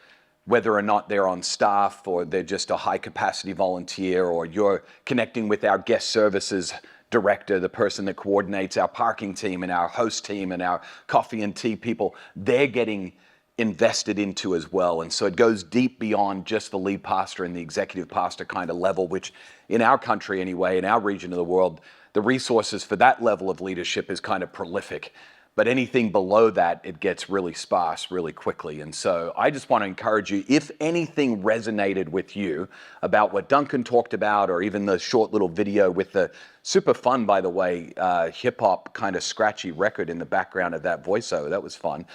whether or not they're on staff or they're just a high capacity volunteer, or you're connecting with our guest services director, the person that coordinates our parking team and our host team and our coffee and tea people, they're getting invested into as well. And so it goes deep beyond just the lead pastor and the executive pastor kind of level, which in our country anyway, in our region of the world, the resources for that level of leadership is kind of prolific. But anything below that, it gets really sparse really quickly. And so I just want to encourage you, if anything resonated with you about what Duncan talked about, or even the short little video with the super fun, by the way, hip hop kind of scratchy record in the background of that voiceover, that was fun.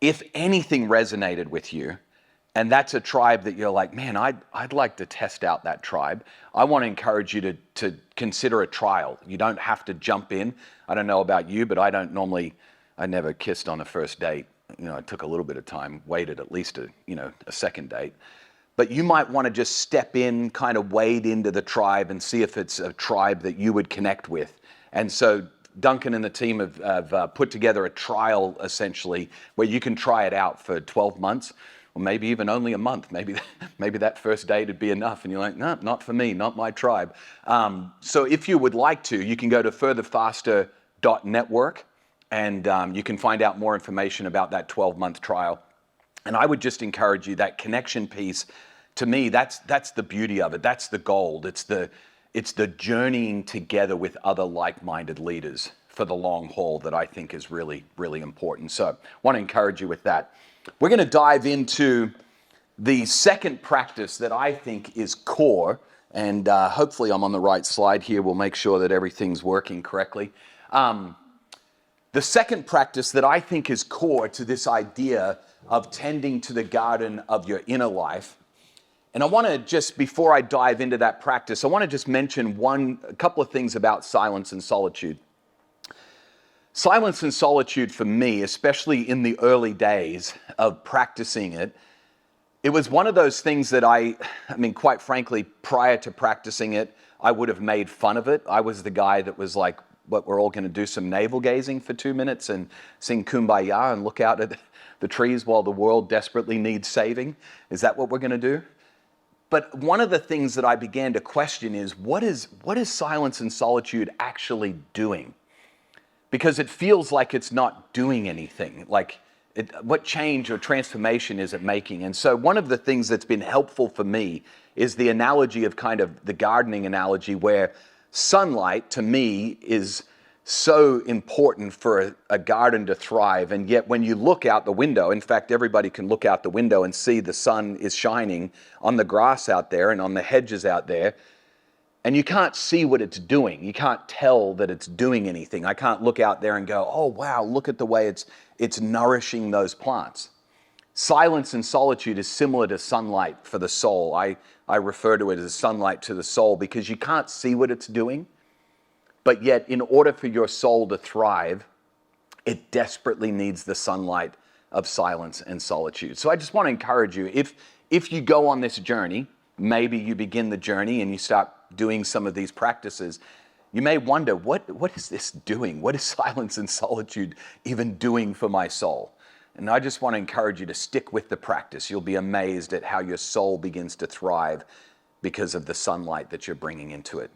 If anything resonated with you, and that's a tribe that you're like, man, I'd like to test out that tribe, I want to encourage you to consider a trial. You don't have to jump in. I don't know about you, but I never kissed on a first date. You know, it took a little bit of time, waited at least a second date. But you might want to just step in, kind of wade into the tribe and see if it's a tribe that you would connect with. And so Duncan and the team have put together a trial, essentially, where you can try it out for 12 months, or maybe even only a month. Maybe that first date would be enough, and you're like, no, not for me, not my tribe. So if you would like to, you can go to furtherfaster.network, and you can find out more information about that 12-month trial. And I would just encourage you, that connection piece, to me, that's the beauty of it. That's the gold. It's the journeying together with other like-minded leaders for the long haul that I think is really, really important. So I want to encourage you with that. We're going to dive into the second practice that I think is core, and hopefully I'm on the right slide here. We'll make sure that everything's working correctly. The second practice that I think is core to this idea of tending to the garden of your inner life. And I want to just, before I dive into that practice, I want to just mention a couple of things about silence and solitude. Silence and solitude for me, especially in the early days of practicing it, it was one of those things that I mean, quite frankly, prior to practicing it, I would have made fun of it. I was the guy that was like, what, we're all going to do some navel gazing for 2 minutes and sing Kumbaya and look out at the trees while the world desperately needs saving? Is that what we're going to do? But one of the things that I began to question is, what is silence and solitude actually doing? Because it feels like it's not doing anything. Like, what change or transformation is it making? And so one of the things that's been helpful for me is the analogy of kind of the gardening analogy, where sunlight to me is so important for a garden to thrive. And yet when you look out the window, in fact, everybody can look out the window and see the sun is shining on the grass out there and on the hedges out there. And you can't see what it's doing. You can't tell that it's doing anything. I can't look out there and go, oh, wow, look at the way it's nourishing those plants. Silence and solitude is similar to sunlight for the soul. I refer to it as sunlight to the soul because you can't see what it's doing. But yet, in order for your soul to thrive, it desperately needs the sunlight of silence and solitude. So I just want to encourage you, if you go on this journey, maybe you begin the journey and you start doing some of these practices, you may wonder, what is this doing? What is silence and solitude even doing for my soul? And I just want to encourage you to stick with the practice. You'll be amazed at how your soul begins to thrive because of the sunlight that you're bringing into it.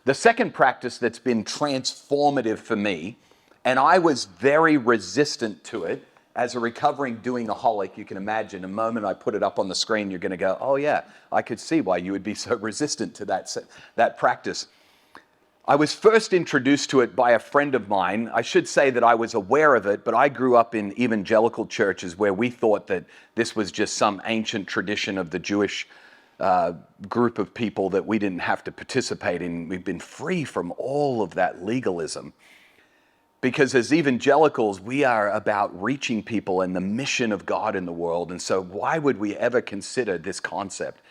The second practice that's been transformative for me, and I was very resistant to it as a recovering doing-aholic. You can imagine the moment I put it up on the screen, you're going to go, oh yeah, I could see why you would be so resistant to that practice. I was first introduced to it by a friend of mine. I should say that I was aware of it, but I grew up in evangelical churches where we thought that this was just some ancient tradition of the Jewish group of people that we didn't have to participate in. We've been free from all of that legalism. Because as evangelicals, we are about reaching people and the mission of God in the world. And so why would we ever consider this concept?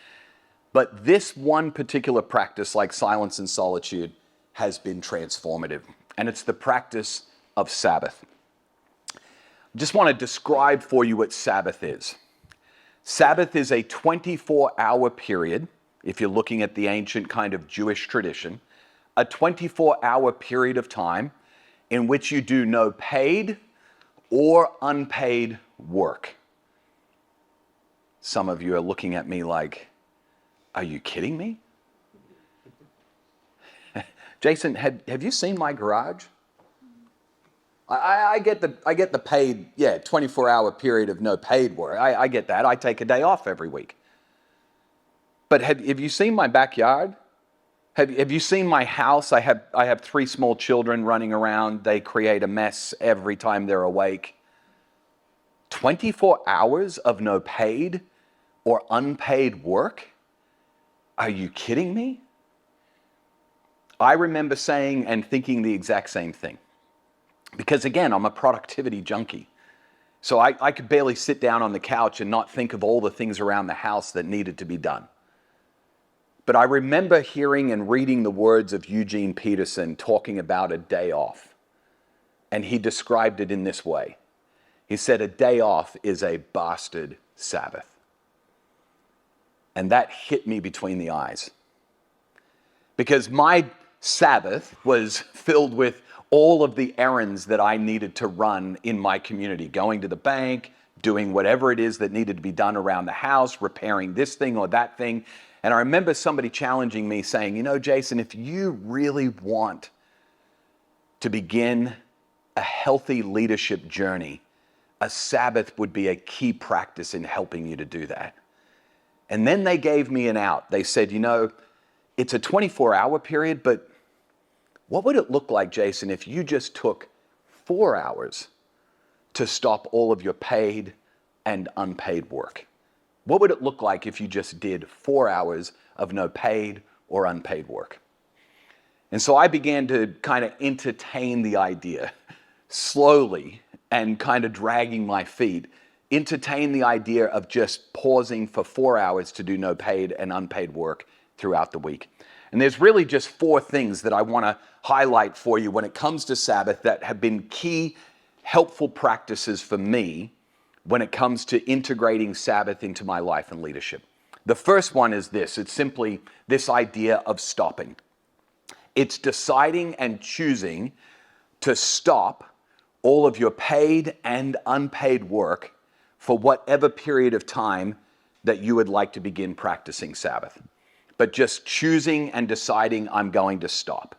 But this one particular practice, like silence and solitude, has been transformative. And it's the practice of Sabbath. I just want to describe for you what Sabbath is. Sabbath is a 24-hour period, if you're looking at the ancient kind of Jewish tradition, a 24-hour period of time in which you do no paid or unpaid work. some of you are looking at me like, are you kidding me? Jason, have you seen my garage? I get the paid, 24-hour period of no paid work. I get that. I take a day off every week. But have you seen my backyard? Have you seen my house? I have 3 small children running around. They create a mess every time they're awake. 24 hours of no paid or unpaid work? Are you kidding me? I remember saying and thinking the exact same thing. Because again, I'm a productivity junkie. So I could barely sit down on the couch and not think of all the things around the house that needed to be done. But I remember hearing and reading the words of Eugene Peterson talking about a day off. And he described it in this way. He said, a day off is a bastard Sabbath. And that hit me between the eyes. Because my Sabbath was filled with all of the errands that I needed to run in my community, going to the bank, doing whatever it is that needed to be done around the house, repairing this thing or that thing. And I remember somebody challenging me saying, you know, Jason, if you really want to begin a healthy leadership journey, a Sabbath would be a key practice in helping you to do that. And then they gave me an out. They said, you know, it's a 24-hour period, but what would it look like, Jason, if you just took 4 hours to stop all of your paid and unpaid work? What would it look like if you just did 4 hours of no paid or unpaid work? And so I began to kind of entertain the idea slowly and kind of dragging my feet, entertain the idea of just pausing for 4 hours to do no paid and unpaid work throughout the week. And there's really just 4 things that I want to highlight for you when it comes to Sabbath that have been key, helpful practices for me when it comes to integrating Sabbath into my life and leadership. The first one is this. It's simply this idea of stopping. It's deciding and choosing to stop all of your paid and unpaid work for whatever period of time that you would like to begin practicing Sabbath. But just choosing and deciding I'm going to stop.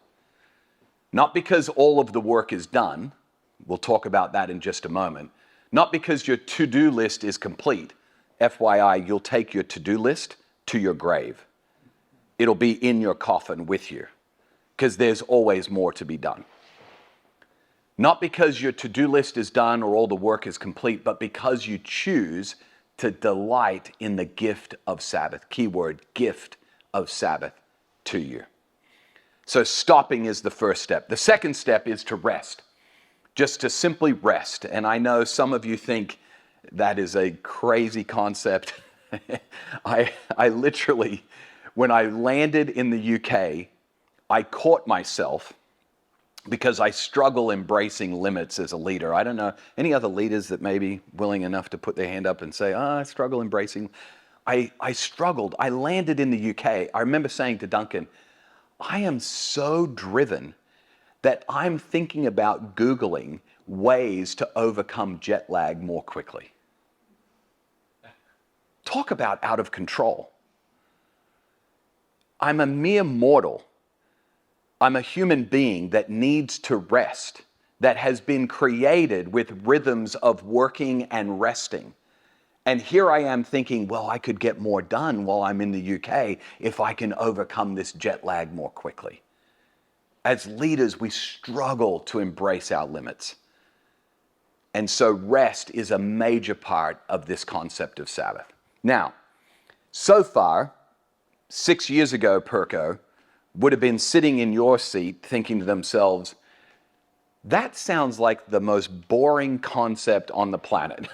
Not because all of the work is done. We'll talk about that in just a moment. Not because your to-do list is complete. FYI, you'll take your to-do list to your grave. It'll be in your coffin with you because there's always more to be done. Not because your to-do list is done or all the work is complete, but because you choose to delight in the gift of Sabbath. Keyword, gift of Sabbath to you. So stopping is the first step. The second step is to rest. Just to simply rest. And I know some of you think that is a crazy concept. I literally, when I landed in the UK, I caught myself because I struggle embracing limits as a leader. I don't know, any other leaders that may be willing enough to put their hand up and say, I struggle embracing. I struggled. I landed in the UK. I remember saying to Duncan, I am so driven that I'm thinking about Googling ways to overcome jet lag more quickly. Talk about out of control. I'm a mere mortal. I'm a human being that needs to rest, that has been created with rhythms of working and resting. And here I am thinking, well, I could get more done while I'm in the UK if I can overcome this jet lag more quickly. As leaders, we struggle to embrace our limits. And so rest is a major part of this concept of Sabbath. Now, so far, 6 years ago, Perko would have been sitting in your seat thinking to themselves, that sounds like the most boring concept on the planet.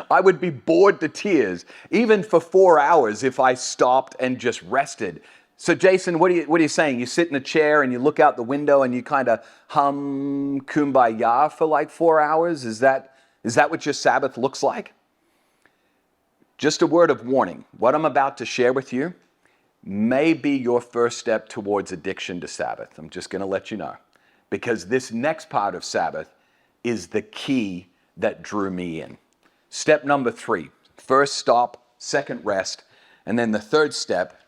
I would be bored to tears, even for 4 hours if I stopped and just rested. So Jason, what are you saying? You sit in a chair and you look out the window and you kind of hum Kumbaya for like 4 hours? Is that what your Sabbath looks like? Just a word of warning. What I'm about to share with you may be your first step towards addiction to Sabbath. I'm just going to let you know. Because this next part of Sabbath is the key that drew me in. Step number 3. First stop, second rest, and then the third step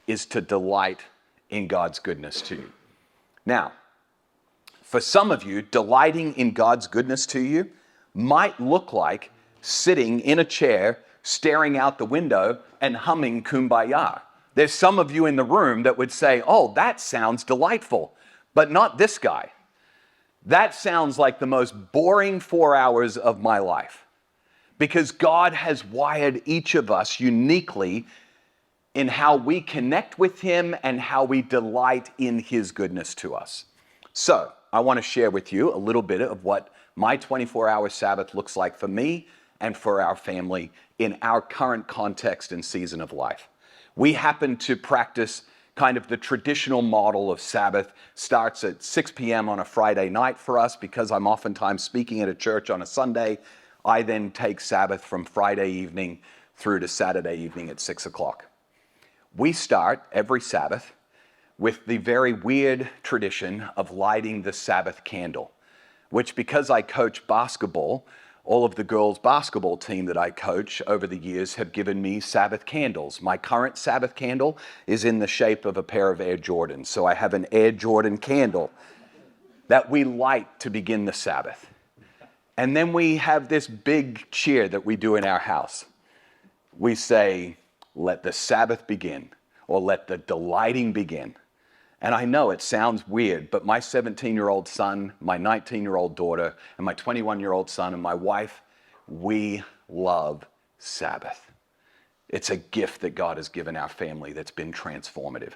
is to delight in God's goodness to you. Now, for some of you, delighting in God's goodness to you might look like sitting in a chair, staring out the window and humming Kumbaya. There's some of you in the room that would say, oh, that sounds delightful, but not this guy. That sounds like the most boring 4 hours of my life, because God has wired each of us uniquely in how we connect with Him and how we delight in His goodness to us. So I want to share with you a little bit of what my 24-hour Sabbath looks like for me and for our family in our current context and season of life. We happen to practice kind of the traditional model of Sabbath. Starts at 6 p.m. on a Friday night for us because I'm oftentimes speaking at a church on a Sunday. I then take Sabbath from Friday evening through to Saturday evening at 6 o'clock. We start every Sabbath with the very weird tradition of lighting the Sabbath candle, which, because I coach basketball, all of the girls' basketball team that I coach over the years have given me Sabbath candles. My current Sabbath candle is in the shape of a pair of Air Jordans. So I have an Air Jordan candle that we light to begin the Sabbath. And then we have this big cheer that we do in our house. We say, let the Sabbath begin, or let the delighting begin. And I know it sounds weird, but my 17-year-old son, my 19-year-old daughter, and my 21-year-old son and my wife, we love Sabbath. It's a gift that God has given our family that's been transformative.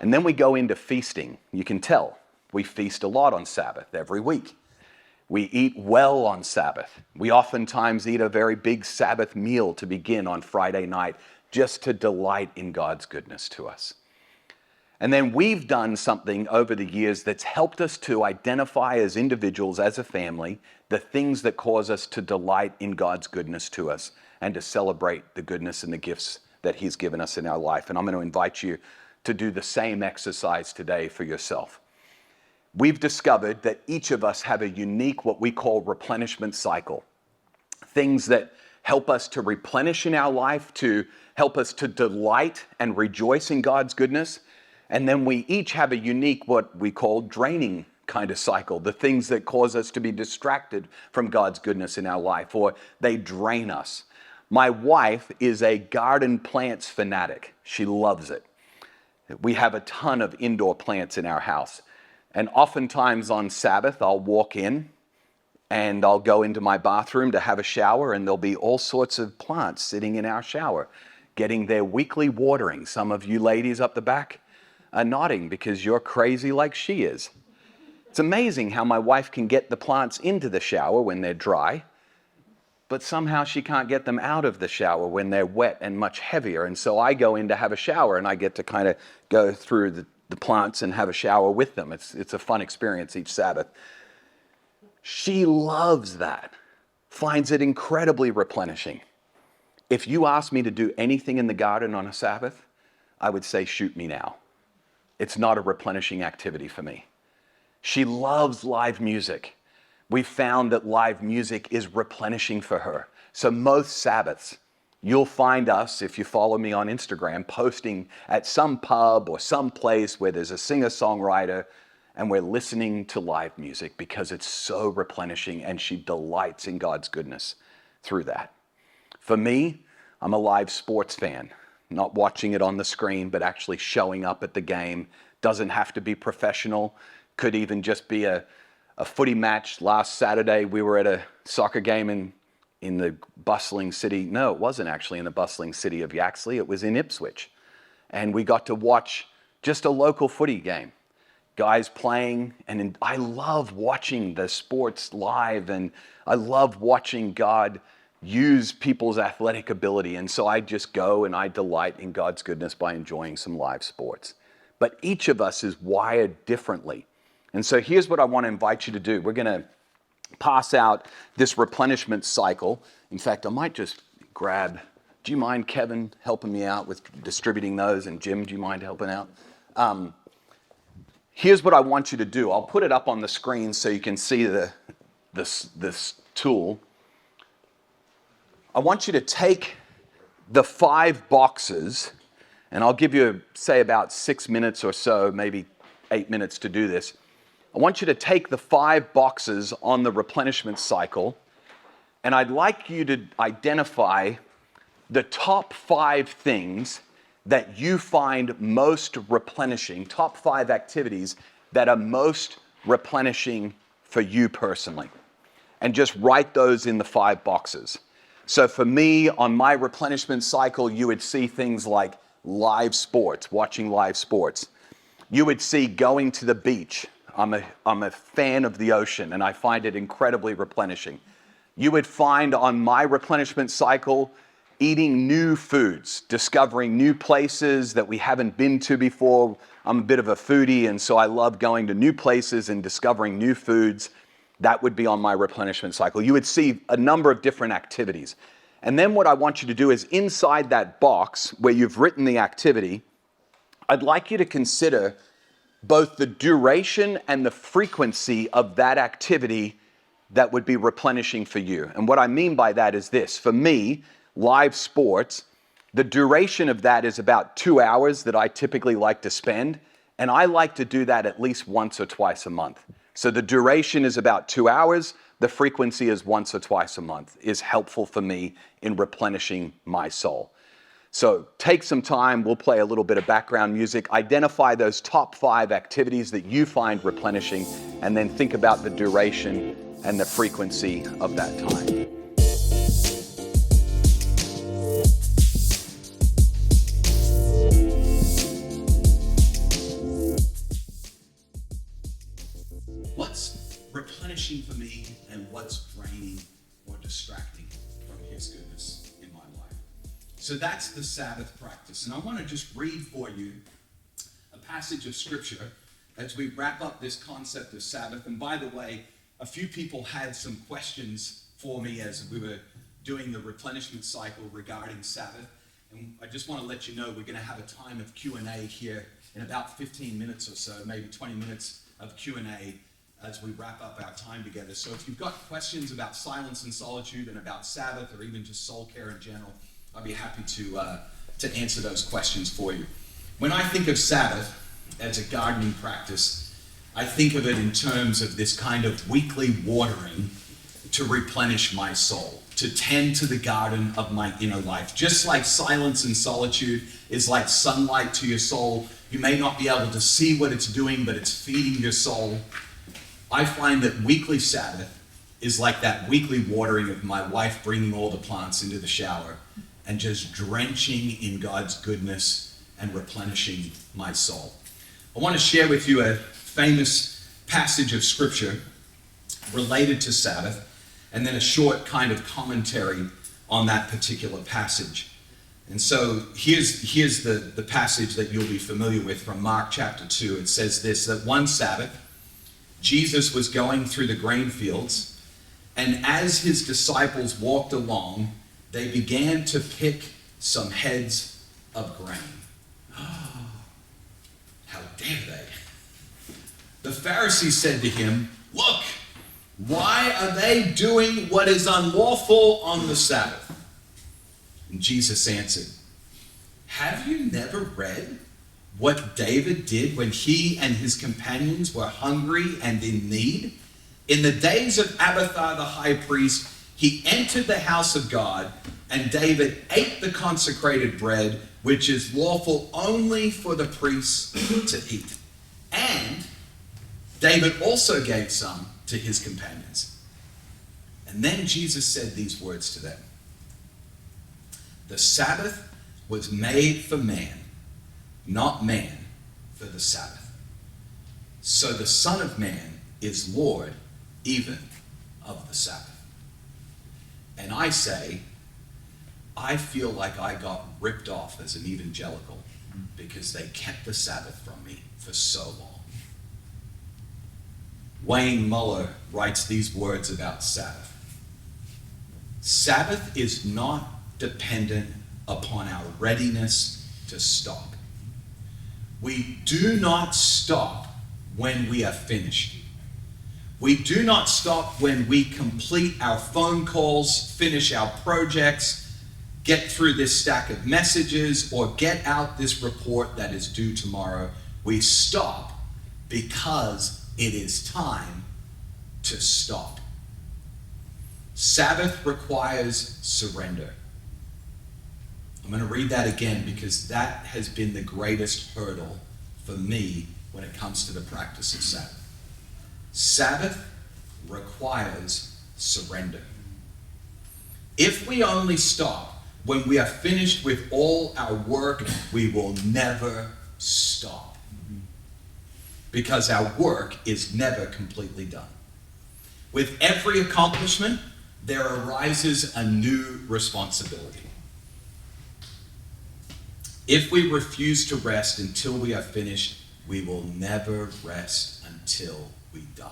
And then we go into feasting. You can tell we feast a lot on Sabbath every week. We eat well on Sabbath. We oftentimes eat a very big Sabbath meal to begin on Friday night just to delight in God's goodness to us. And then we've done something over the years that's helped us to identify as individuals, as a family, the things that cause us to delight in God's goodness to us and to celebrate the goodness and the gifts that He's given us in our life. And I'm going to invite you to do the same exercise today for yourself. We've discovered that each of us have a unique, what we call replenishment cycle. Things that help us to replenish in our life, to help us to delight and rejoice in God's goodness. And then we each have a unique, what we call draining kind of cycle, the things that cause us to be distracted from God's goodness in our life, or they drain us. My wife is a garden plants fanatic. She loves it. We have a ton of indoor plants in our house. And oftentimes on Sabbath, I'll walk in and I'll go into my bathroom to have a shower, and there'll be all sorts of plants sitting in our shower, getting their weekly watering. Some of you ladies up the back are nodding because you're crazy like she is. It's amazing how my wife can get the plants into the shower when they're dry, but somehow she can't get them out of the shower when they're wet and much heavier. And so I go in to have a shower and I get to kind of go through the plants and have a shower with them. It's a fun experience each Sabbath. She loves that, finds it incredibly replenishing. If you asked me to do anything in the garden on a Sabbath, I would say, shoot me now. It's not a replenishing activity for me. She loves live music. We found that live music is replenishing for her. So most Sabbaths, you'll find us, if you follow me on Instagram, posting at some pub or some place where there's a singer-songwriter, and we're listening to live music because it's so replenishing, and she delights in God's goodness through that. For me, I'm a live sports fan. Not watching it on the screen, but actually showing up at the game. Doesn't have to be professional. Could even just be a footy match. Last Saturday, we were at a soccer game in the bustling city. No, it wasn't actually in the bustling city of Yaxley. It was in Ipswich. And we got to watch just a local footy game. Guys playing, and I love watching the sports live, and I love watching God use people's athletic ability. And so I just go and I delight in God's goodness by enjoying some live sports. But each of us is wired differently. And so here's what I want to invite you to do. We're going to pass out this replenishment cycle. In fact, I might just grab, do you mind, Kevin, helping me out with distributing those? And Jim, do you mind helping out? Here's what I want you to do. I'll put it up on the screen so you can see this tool. I want you to take the 5 boxes, and I'll give you, say, about 6 minutes or so, maybe 8 minutes to do this. I want you to take the 5 boxes on the replenishment cycle, and I'd like you to identify the top 5 things that you find most replenishing, top 5 activities that are most replenishing for you personally. And just write those in the 5 boxes. So for me, on my replenishment cycle, you would see things like live sports, watching live sports. You would see going to the beach. I'm a fan of the ocean, and I find it incredibly replenishing. You would find on my replenishment cycle, eating new foods, discovering new places that we haven't been to before. I'm a bit of a foodie, and so I love going to new places and discovering new foods. That would be on my replenishment cycle. You would see a number of different activities. And then what I want you to do is inside that box where you've written the activity, I'd like you to consider both the duration and the frequency of that activity that would be replenishing for you. And what I mean by that is this. For me, live sports, the duration of that is about 2 hours that I typically like to spend. And I like to do that at least once or twice a month. So the duration is about 2 hours. The frequency is once or twice a month, is helpful for me in replenishing my soul. So take some time. We'll play a little bit of background music. Identify those top 5 activities that you find replenishing, and then think about the duration and the frequency of that time. What's replenishing for me and what's draining or distracting from His goodness in my life? So that's the Sabbath practice. And I want to just read for you a passage of Scripture as we wrap up this concept of Sabbath. And by the way, a few people had some questions for me as we were doing the replenishment cycle regarding Sabbath. And I just want to let you know we're going to have a time of Q&A here in about 15 minutes or so, maybe 20 minutes of Q&A as we wrap up our time together. So if you've got questions about silence and solitude and about Sabbath or even just soul care in general, I'd be happy to answer those questions for you. When I think of Sabbath as a gardening practice, I think of it in terms of this kind of weekly watering to replenish my soul, to tend to the garden of my inner life. Just like silence and solitude is like sunlight to your soul. You may not be able to see what it's doing, but it's feeding your soul. I find that weekly Sabbath is like that weekly watering of my wife bringing all the plants into the shower and just drenching in God's goodness and replenishing my soul. I want to share with you a famous passage of Scripture related to Sabbath, and then a short kind of commentary on that particular passage. And so here's the passage that you'll be familiar with from Mark chapter 2. It says this, that one Sabbath, Jesus was going through the grain fields, and as his disciples walked along, they began to pick some heads of grain. Oh, how dare they? The Pharisees said to him, "Look, why are they doing what is unlawful on the Sabbath?" And Jesus answered, "Have you never read what David did when he and his companions were hungry and in need? In the days of Abiathar the high priest, he entered the house of God, and David ate the consecrated bread, which is lawful only for the priests to eat. And David also gave some to his companions." And then Jesus said these words to them, "The Sabbath was made for man, not man for the Sabbath. So the Son of Man is Lord even of the Sabbath." And I say, I feel like I got ripped off as an evangelical because they kept the Sabbath from me for so long. Wayne Muller writes these words about Sabbath. Sabbath is not dependent upon our readiness to stop. We do not stop when we are finished. We do not stop when we complete our phone calls, finish our projects, get through this stack of messages, or get out this report that is due tomorrow. We stop because it is time to stop. Sabbath requires surrender. I'm going to read that again because that has been the greatest hurdle for me when it comes to the practice of Sabbath. Sabbath requires surrender. If we only stop when we are finished with all our work, we will never stop. Because our work is never completely done. With every accomplishment, there arises a new responsibility. If we refuse to rest until we are finished, we will never rest until we die.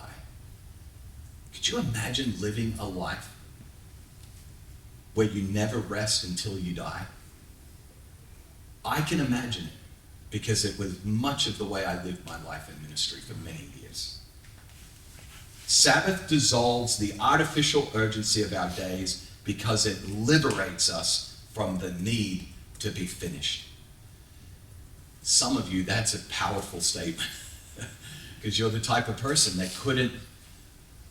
Could you imagine living a life where you never rest until you die? I can imagine it because it was much of the way I lived my life in ministry for many years. Sabbath dissolves the artificial urgency of our days because it liberates us from the need to be finished. Some of you, that's a powerful statement because you're the type of person that couldn't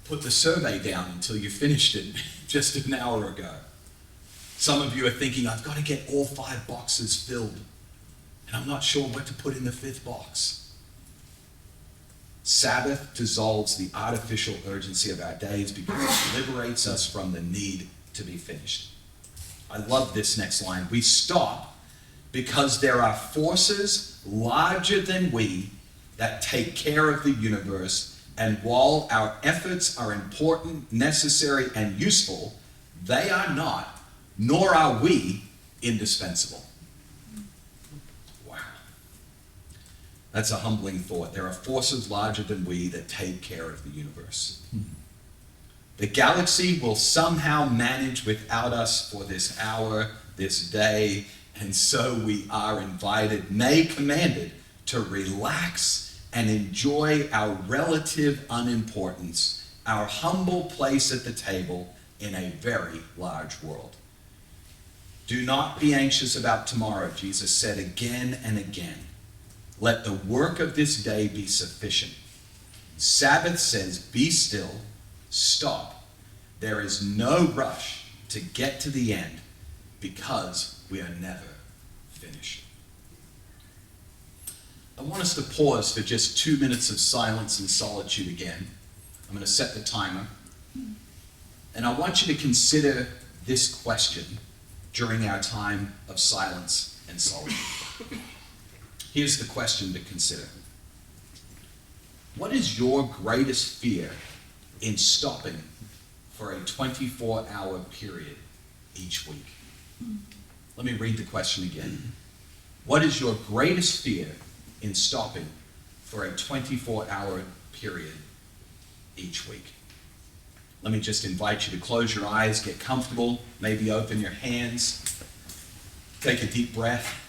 put the survey down until you finished it just an hour ago. Some of you are thinking, I've got to get all 5 boxes filled, and I'm not sure what to put in the 5th box. Sabbath dissolves the artificial urgency of our days because it liberates us from the need to be finished. I love this next line. We stop because there are forces larger than we that take care of the universe, and while our efforts are important, necessary, and useful, they are not, nor are we, indispensable. Wow. That's a humbling thought. There are forces larger than we that take care of the universe. The galaxy will somehow manage without us for this hour, this day, and so we are invited, nay, commanded, to relax and enjoy our relative unimportance, our humble place at the table in a very large world. Do not be anxious about tomorrow, Jesus said again and again. Let the work of this day be sufficient. Sabbath says, be still, stop. There is no rush to get to the end because we are never finished. I want us to pause for just 2 minutes of silence and solitude again. I'm going to set the timer. And I want you to consider this question during our time of silence and solitude. Here's the question to consider. What is your greatest fear in stopping for a 24-hour period each week? Let me read the question again. What is your greatest fear in stopping for a 24-hour period each week? Let me just invite you to close your eyes, get comfortable, maybe open your hands, take a deep breath.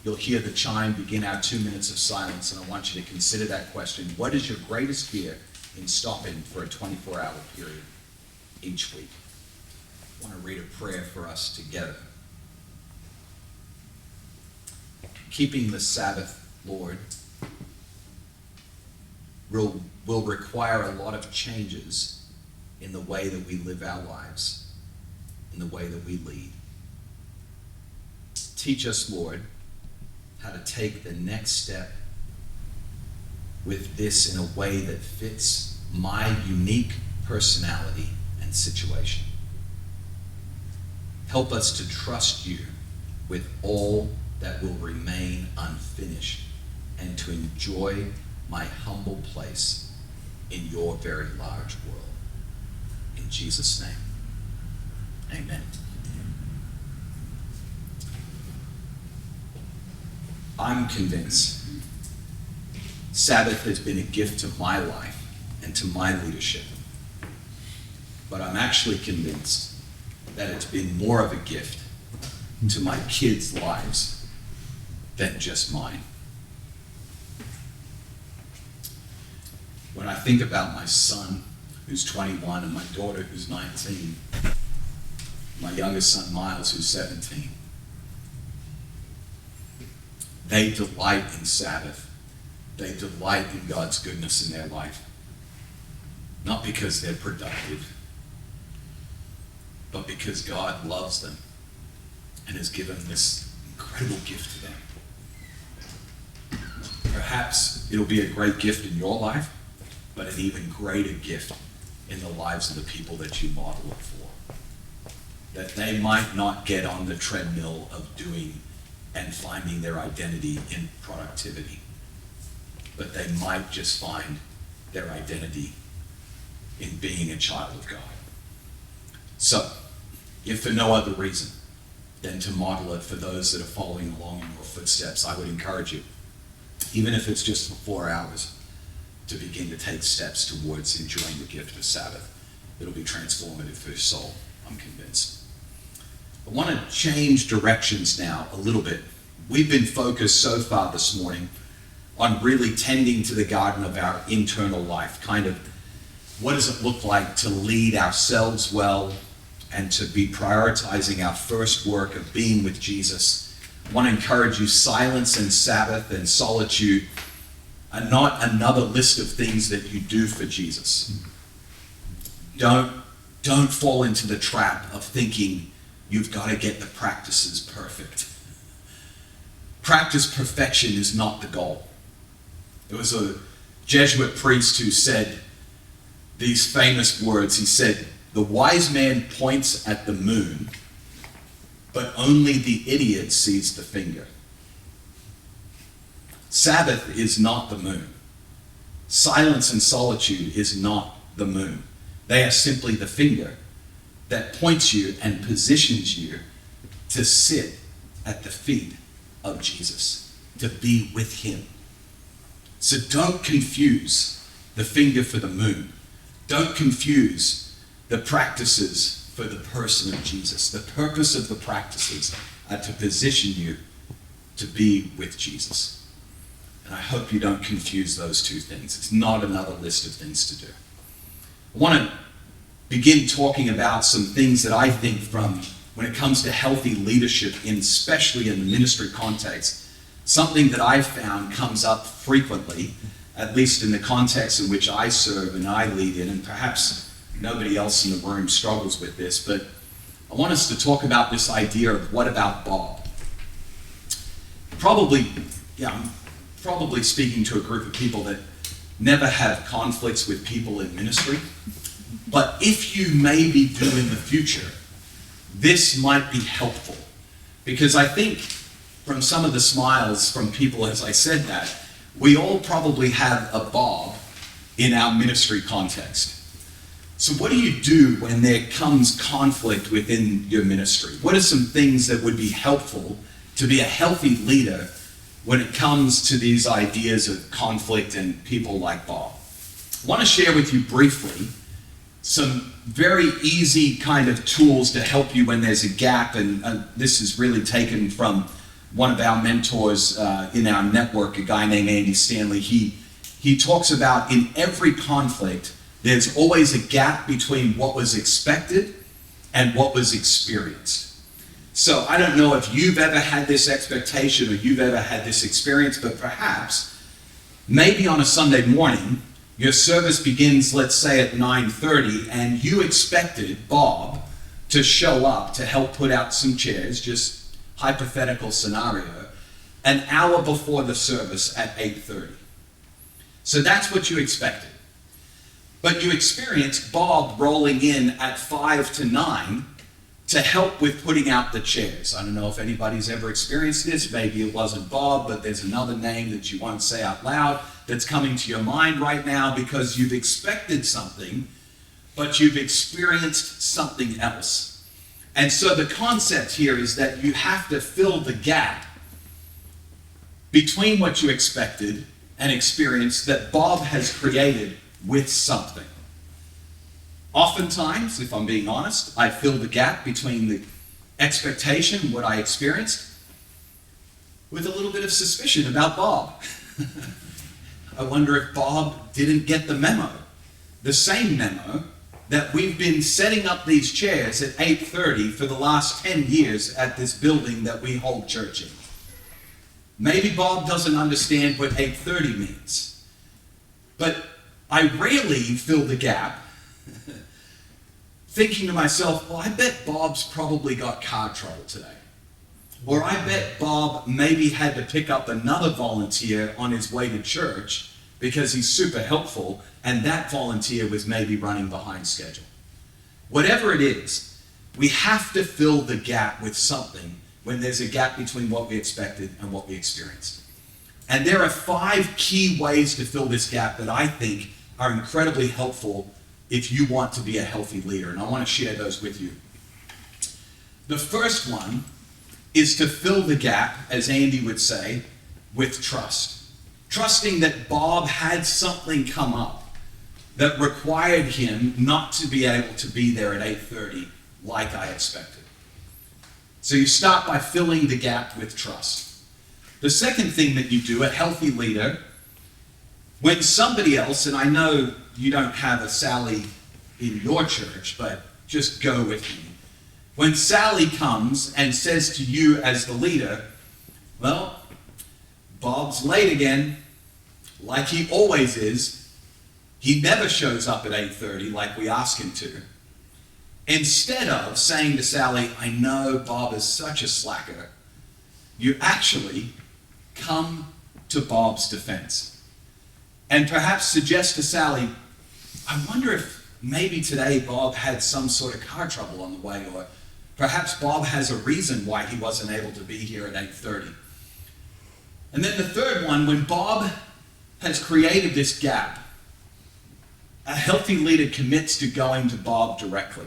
You'll hear the chime begin our 2 minutes of silence, and I want you to consider that question. What is your greatest fear in stopping for a 24-hour period each week? I want to read a prayer for us together. Keeping the Sabbath, Lord, will require a lot of changes in the way that we live our lives, in the way that we lead. Teach us, Lord, how to take the next step with this in a way that fits my unique personality and situation. Help us to trust you with all that will remain unfinished and to enjoy my humble place in your very large world. In Jesus' name, amen. I'm convinced Sabbath has been a gift to my life and to my leadership. But I'm actually convinced that it's been more of a gift to my kids' lives than just mine. When I think about my son who's 21, and my daughter, who's 19. My youngest son, Miles, who's 17. They delight in Sabbath. They delight in God's goodness in their life. Not because they're productive, but because God loves them and has given this incredible gift to them. Perhaps it'll be a great gift in your life, but an even greater gift in the lives of the people that you model it for. That they might not get on the treadmill of doing and finding their identity in productivity, but they might just find their identity in being a child of God. So, if for no other reason than to model it for those that are following along in your footsteps, I would encourage you, even if it's just for 4 hours, to begin to take steps towards enjoying the gift of Sabbath. It'll be transformative for your soul, I'm convinced. I want to change directions now a little bit. We've been focused so far this morning on really tending to the garden of our internal life, kind of what does it look like to lead ourselves well and to be prioritizing our first work of being with Jesus. I want to encourage you, silence and Sabbath and solitude are not another list of things that you do for Jesus. Don't fall into the trap of thinking you've got to get the practices perfect. Practice perfection is not the goal. There was a Jesuit priest who said these famous words. He said, "The wise man points at the moon, but only the idiot sees the finger." Sabbath is not the moon. Silence and solitude is not the moon. They are simply the finger that points you and positions you to sit at the feet of Jesus, to be with him. So don't confuse the finger for the moon. Don't confuse the practices for the person of Jesus. The purpose of the practices are to position you to be with Jesus. And I hope you don't confuse those two things. It's not another list of things to do. I want to begin talking about some things that I think from when it comes to healthy leadership, especially in the ministry context, something that I've found comes up frequently, at least in the context in which I serve and I lead in, and perhaps nobody else in the room struggles with this, but I want us to talk about this idea of what about Bob? I'm probably speaking to a group of people that never have conflicts with people in ministry, but if you maybe do in the future, this might be helpful, because I think from some of the smiles from people as I said that, we all probably have a Bob in our ministry context. So what do you do when there comes conflict within your ministry? What are some things that would be helpful to be a healthy leader when it comes to these ideas of conflict and people like Bob? I want to share with you briefly some very easy kind of tools to help you when there's a gap, and this is really taken from one of our mentors in our network, a guy named Andy Stanley. He talks about in every conflict, there's always a gap between what was expected and what was experienced. So I don't know if you've ever had this expectation or you've ever had this experience, but perhaps maybe on a Sunday morning, your service begins, let's say at 9:30, and you expected Bob to show up to help put out some chairs, just hypothetical scenario, an hour before the service at 8:30. So that's what you expected. But you experienced Bob rolling in at 5 to 9 to help with putting out the chairs. I don't know if anybody's ever experienced this. Maybe it wasn't Bob, but there's another name that you won't say out loud that's coming to your mind right now because you've expected something, but you've experienced something else. And so the concept here is that you have to fill the gap between what you expected and experienced that Bob has created with something. Oftentimes, if I'm being honest, I fill the gap between the expectation, what I experienced, with a little bit of suspicion about Bob. I wonder if Bob didn't get the memo the same memo that we've been setting up these chairs at 8:30 for the last 10 years at this building that we hold church in. Maybe Bob doesn't understand what 8:30 means, but I rarely fill the gap thinking to myself, well, I bet Bob's probably got car trouble today. Or I bet Bob maybe had to pick up another volunteer on his way to church because he's super helpful, and that volunteer was maybe running behind schedule. Whatever it is, we have to fill the gap with something when there's a gap between what we expected and what we experienced. And there are 5 key ways to fill this gap that I think are incredibly helpful if you want to be a healthy leader, and I want to share those with you. The first one is to fill the gap, as Andy would say, with trust. Trusting that Bob had something come up that required him not to be able to be there at 8:30 like I expected. So you start by filling the gap with trust. The second thing that you do, a healthy leader, when somebody else, and I know you don't have a Sally in your church, but just go with me. When Sally comes and says to you as the leader, well, Bob's late again, like he always is. He never shows up at 8:30 like we ask him to. Instead of saying to Sally, I know Bob is such a slacker, you actually come to Bob's defense. And perhaps suggest to Sally, I wonder if maybe today Bob had some sort of car trouble on the way, or perhaps Bob has a reason why he wasn't able to be here at 8:30. And then the third one, when Bob has created this gap, a healthy leader commits to going to Bob directly.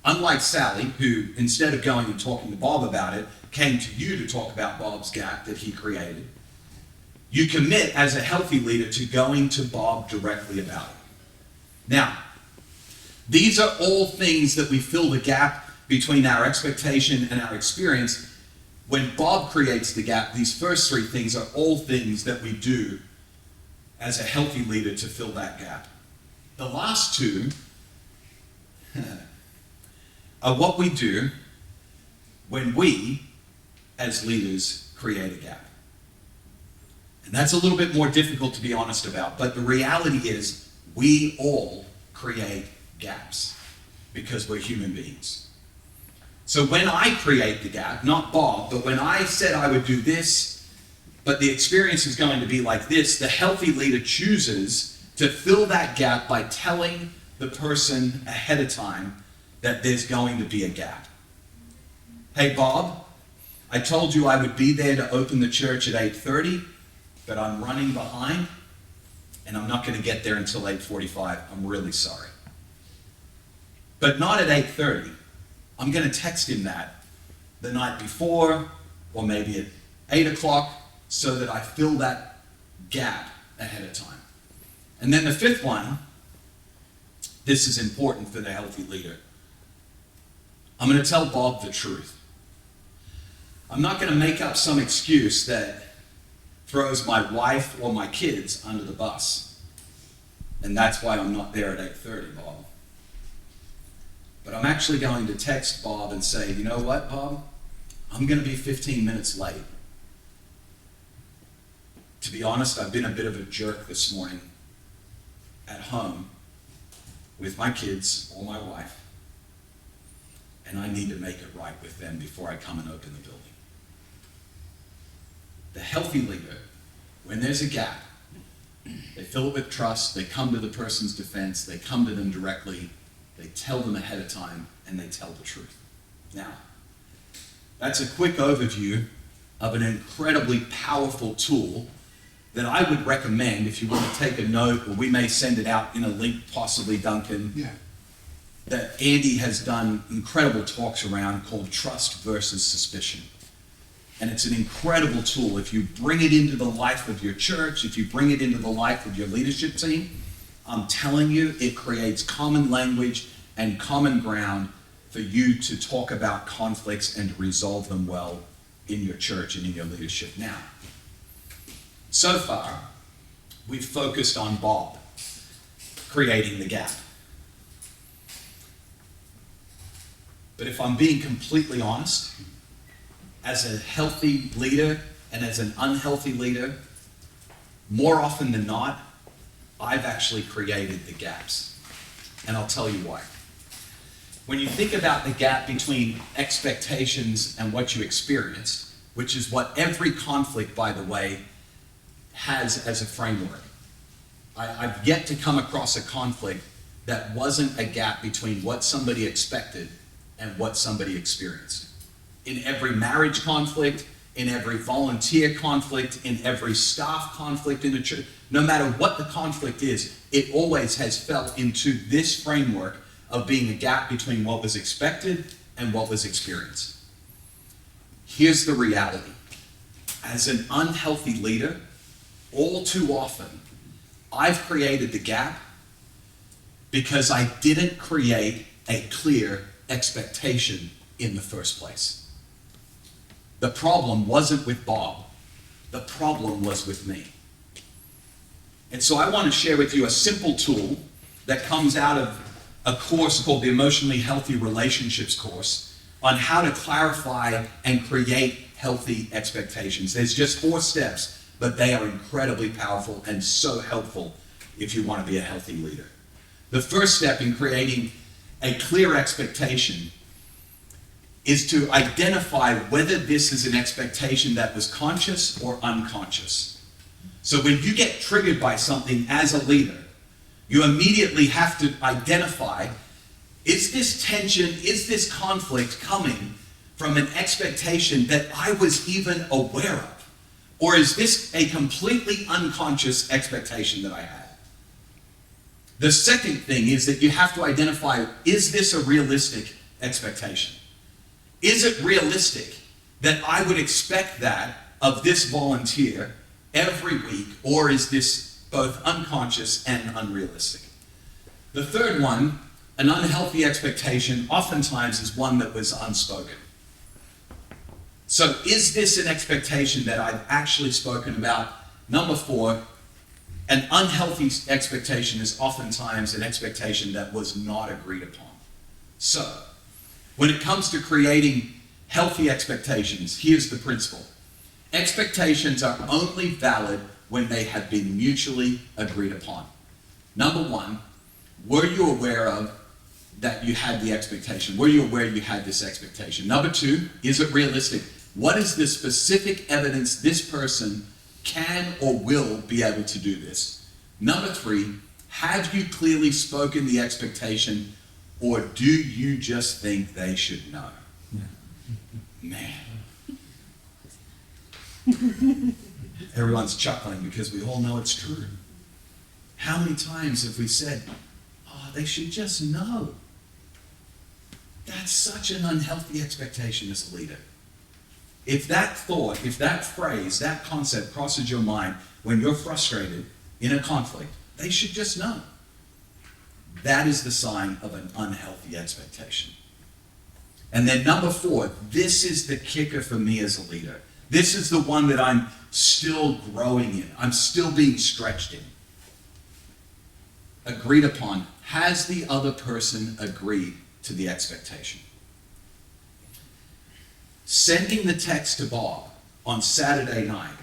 Unlike Sally, who instead of going and talking to Bob about it, came to you to talk about Bob's gap that he created. You commit as a healthy leader to going to Bob directly about it. Now, these are all things that we fill the gap between our expectation and our experience. When Bob creates the gap, these first 3 things are all things that we do as a healthy leader to fill that gap. The last 2 are what we do when we, as leaders, create a gap. And that's a little bit more difficult to be honest about, but the reality is we all create gaps because we're human beings. So when I create the gap, not Bob, but when I said I would do this, but the experience is going to be like this, the healthy leader chooses to fill that gap by telling the person ahead of time that there's going to be a gap. Hey Bob, I told you I would be there to open the church at 8:30, but I'm running behind and I'm not going to get there until 8:45. I'm really sorry. But not at 8:30. I'm going to text him that the night before, or maybe at 8 o'clock, so that I fill that gap ahead of time. And then the 5th one, this is important for the healthy leader. I'm going to tell Bob the truth. I'm not going to make up some excuse that throws my wife or my kids under the bus. And that's why I'm not there at 8:30, Bob. But I'm actually going to text Bob and say, you know what, Bob? I'm going to be 15 minutes late. To be honest, I've been a bit of a jerk this morning at home with my kids or my wife, and I need to make it right with them before I come and open the building. The healthy leader, when there's a gap, they fill it with trust, they come to the person's defense, they come to them directly, they tell them ahead of time, and they tell the truth. Now, that's a quick overview of an incredibly powerful tool that I would recommend if you want to take a note, or we may send it out in a link, possibly, Duncan, that Andy has done incredible talks around, called Trust versus Suspicion. And it's an incredible tool. If you bring it into the life of your church, if you bring it into the life of your leadership team, I'm telling you, it creates common language and common ground for you to talk about conflicts and to resolve them well in your church and in your leadership. Now, so far, we've focused on Bob. creating the gap. But if I'm being completely honest, as a healthy leader and as an unhealthy leader, more often than not, I've actually created the gaps. And I'll tell you why. When you think about the gap between expectations and what you experienced, which is what every conflict, by the way, has as a framework. I've yet to come across a conflict that wasn't a gap between what somebody expected and what somebody experienced. In every marriage conflict, in every volunteer conflict, in every staff conflict in the church, no matter what the conflict is, it always has fell into this framework of being a gap between what was expected and what was experienced. Here's the reality. As an unhealthy leader, all too often, I've created the gap because I didn't create a clear expectation in the first place. The problem wasn't with Bob. The problem was with me. And so I want to share with you a simple tool that comes out of a course called the Emotionally Healthy Relationships course on how to clarify and create healthy expectations. There's just 4 steps, but they are incredibly powerful and so helpful if you want to be a healthy leader. The first step in creating a clear expectation is to identify whether this is an expectation that was conscious or unconscious. So when you get triggered by something as a leader, you immediately have to identify, is this tension, is this conflict coming from an expectation that I was even aware of? Or is this a completely unconscious expectation that I had? The second thing is that you have to identify, is this a realistic expectation? Is it realistic that I would expect that of this volunteer every week, or is this both unconscious and unrealistic? The third one, an unhealthy expectation, oftentimes is one that was unspoken. So is this an expectation that I've actually spoken about? Number 4, an unhealthy expectation is oftentimes an expectation that was not agreed upon. So, when it comes to creating healthy expectations, here's the principle. Expectations are only valid when they have been mutually agreed upon. Number 1, were you aware of that you had the expectation? Were you aware you had this expectation? Number 2, is it realistic? What is the specific evidence this person can or will be able to do this? Number 3, have you clearly spoken the expectation, or do you just think they should know? Man. Everyone's chuckling because we all know it's true. How many times have we said, oh, they should just know? That's such an unhealthy expectation as a leader. If that thought, if that phrase, that concept crosses your mind when you're frustrated in a conflict, they should just know. That is the sign of an unhealthy expectation. And then number 4, this is the kicker for me as a leader. This is the one that I'm still growing in. I'm still being stretched in. Agreed upon. Has the other person agreed to the expectation? Sending the text to Bob on Saturday night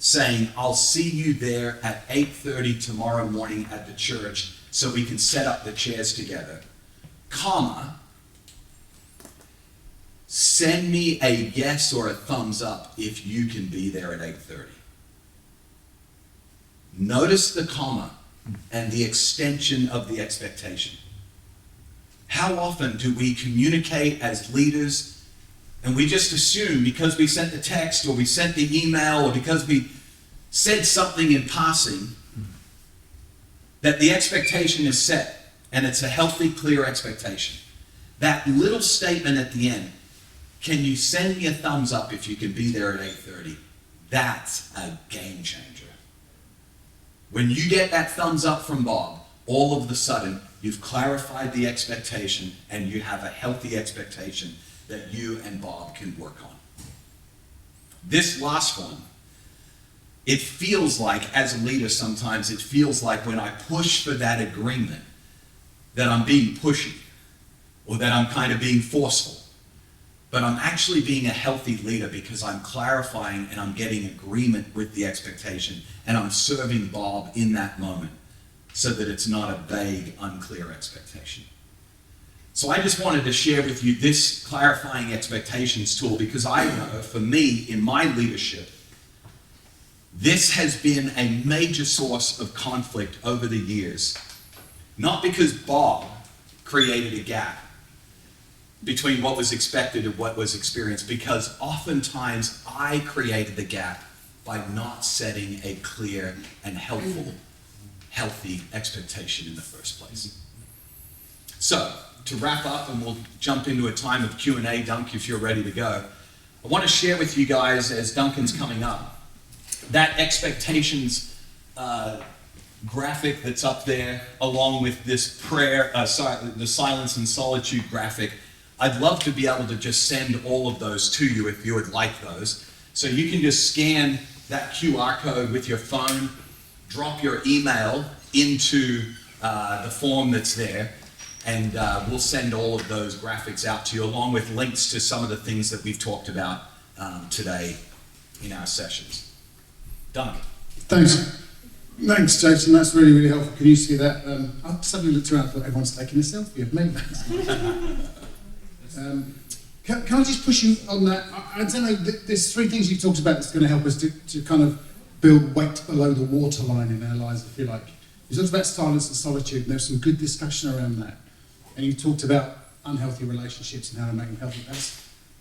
saying, I'll see you there at 8:30 tomorrow morning at the church so we can set up the chairs together, comma, send me a yes or a thumbs up if you can be there at 8:30. Notice the comma and the extension of the expectation. How often do we communicate as leaders and we just assume because we sent the text or we sent the email or because we said something in passing that the expectation is set and it's a healthy, clear expectation? That little statement at the end, can you send me a thumbs up if you can be there at 8:30? That's a game changer. When you get that thumbs up from Bob, all of a sudden, you've clarified the expectation and you have a healthy expectation that you and Bob can work on. This last one it feels like, as a leader sometimes, it feels like when I push for that agreement, that I'm being pushy, or that I'm kind of being forceful. But I'm actually being a healthy leader because I'm clarifying and I'm getting agreement with the expectation, and I'm serving Bob in that moment so that it's not a vague, unclear expectation. So I just wanted to share with you this clarifying expectations tool, because I know for me in my leadership, this has been a major source of conflict over the years. Not because Bob created a gap between what was expected and what was experienced, because oftentimes I created the gap by not setting a clear and helpful, healthy expectation in the first place. So, to wrap up, and we'll jump into a time of Q&A, Dunk, if you're ready to go, I want to share with you guys, as Duncan's coming up, that expectations graphic that's up there, along with this prayer, the silence and solitude graphic. I'd love to be able to just send all of those to you if you would like those. So you can just scan that QR code with your phone, drop your email into the form that's there, and we'll send all of those graphics out to you, along with links to some of the things that we've talked about today in our sessions. Dunk. Thanks, Jason. That's really, really helpful. Can you see that? I suddenly looked around and thought everyone's taking a selfie of me. Can I just push you on that? I don't know, there's three things you've talked about that's going to help us to kind of build weight below the waterline in our lives, if you like. You talked about silence and solitude, and there's some good discussion around that. And you talked about unhealthy relationships and how to make them healthy.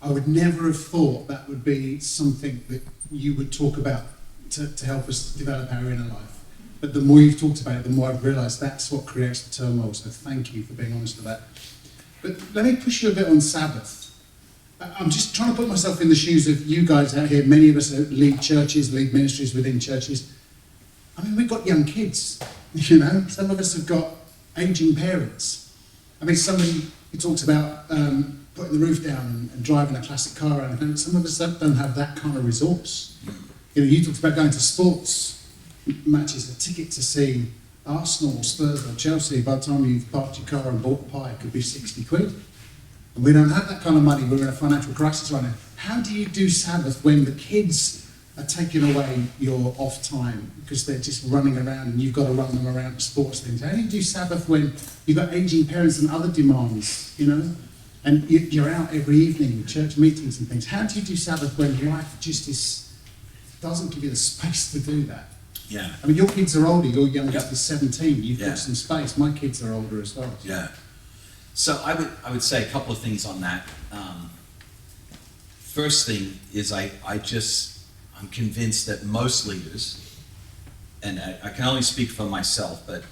I would never have thought that would be something that you would talk about to help us develop our inner life. But the more you've talked about it, the more I've realised that's what creates the turmoil. So thank you for being honest with that. But let me push you a bit on Sabbath. I'm just trying to put myself in the shoes of you guys out here. Many of us lead churches, lead ministries within churches. I mean, we've got young kids, you know. Some of us have got ageing parents. I mean, somebody who talks about putting the roof down and driving a classic car, and some of us don't have that kind of resource. You know, you talked about going to sports matches, a ticket to see Arsenal or Spurs or Chelsea. By the time you've parked your car and bought a pie, it could be 60 quid. And we don't have that kind of money. We're in a financial crisis right now. How do you do Sabbath when the kids are taking away your off time because they're just running around and you've got to run them around to sports things? How do you do Sabbath when you've got aging parents and other demands, you know? And you're out every evening, church meetings and things. How do you do Sabbath when life just doesn't give you the space to do that? Yeah. I mean, your kids are older. Your youngest is 17. You've got some space. My kids are older as well. Yeah. So I would say a couple of things on that. First thing is I'm convinced that most leaders, and I can only speak for myself, but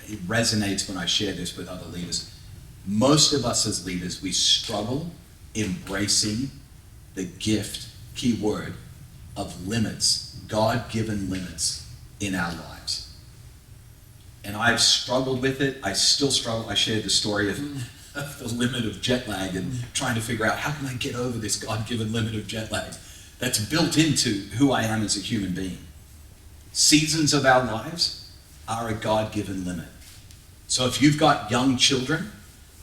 it resonates when I share this with other leaders. Most of us as leaders, we struggle embracing the gift, key word, of limits, God-given limits in our lives. And I've struggled with it. I still struggle. I shared the story of the limit of jet lag and trying to figure out how can I get over this God-given limit of jet lag that's built into who I am as a human being. Seasons of our lives are a God-given limit. So if you've got young children,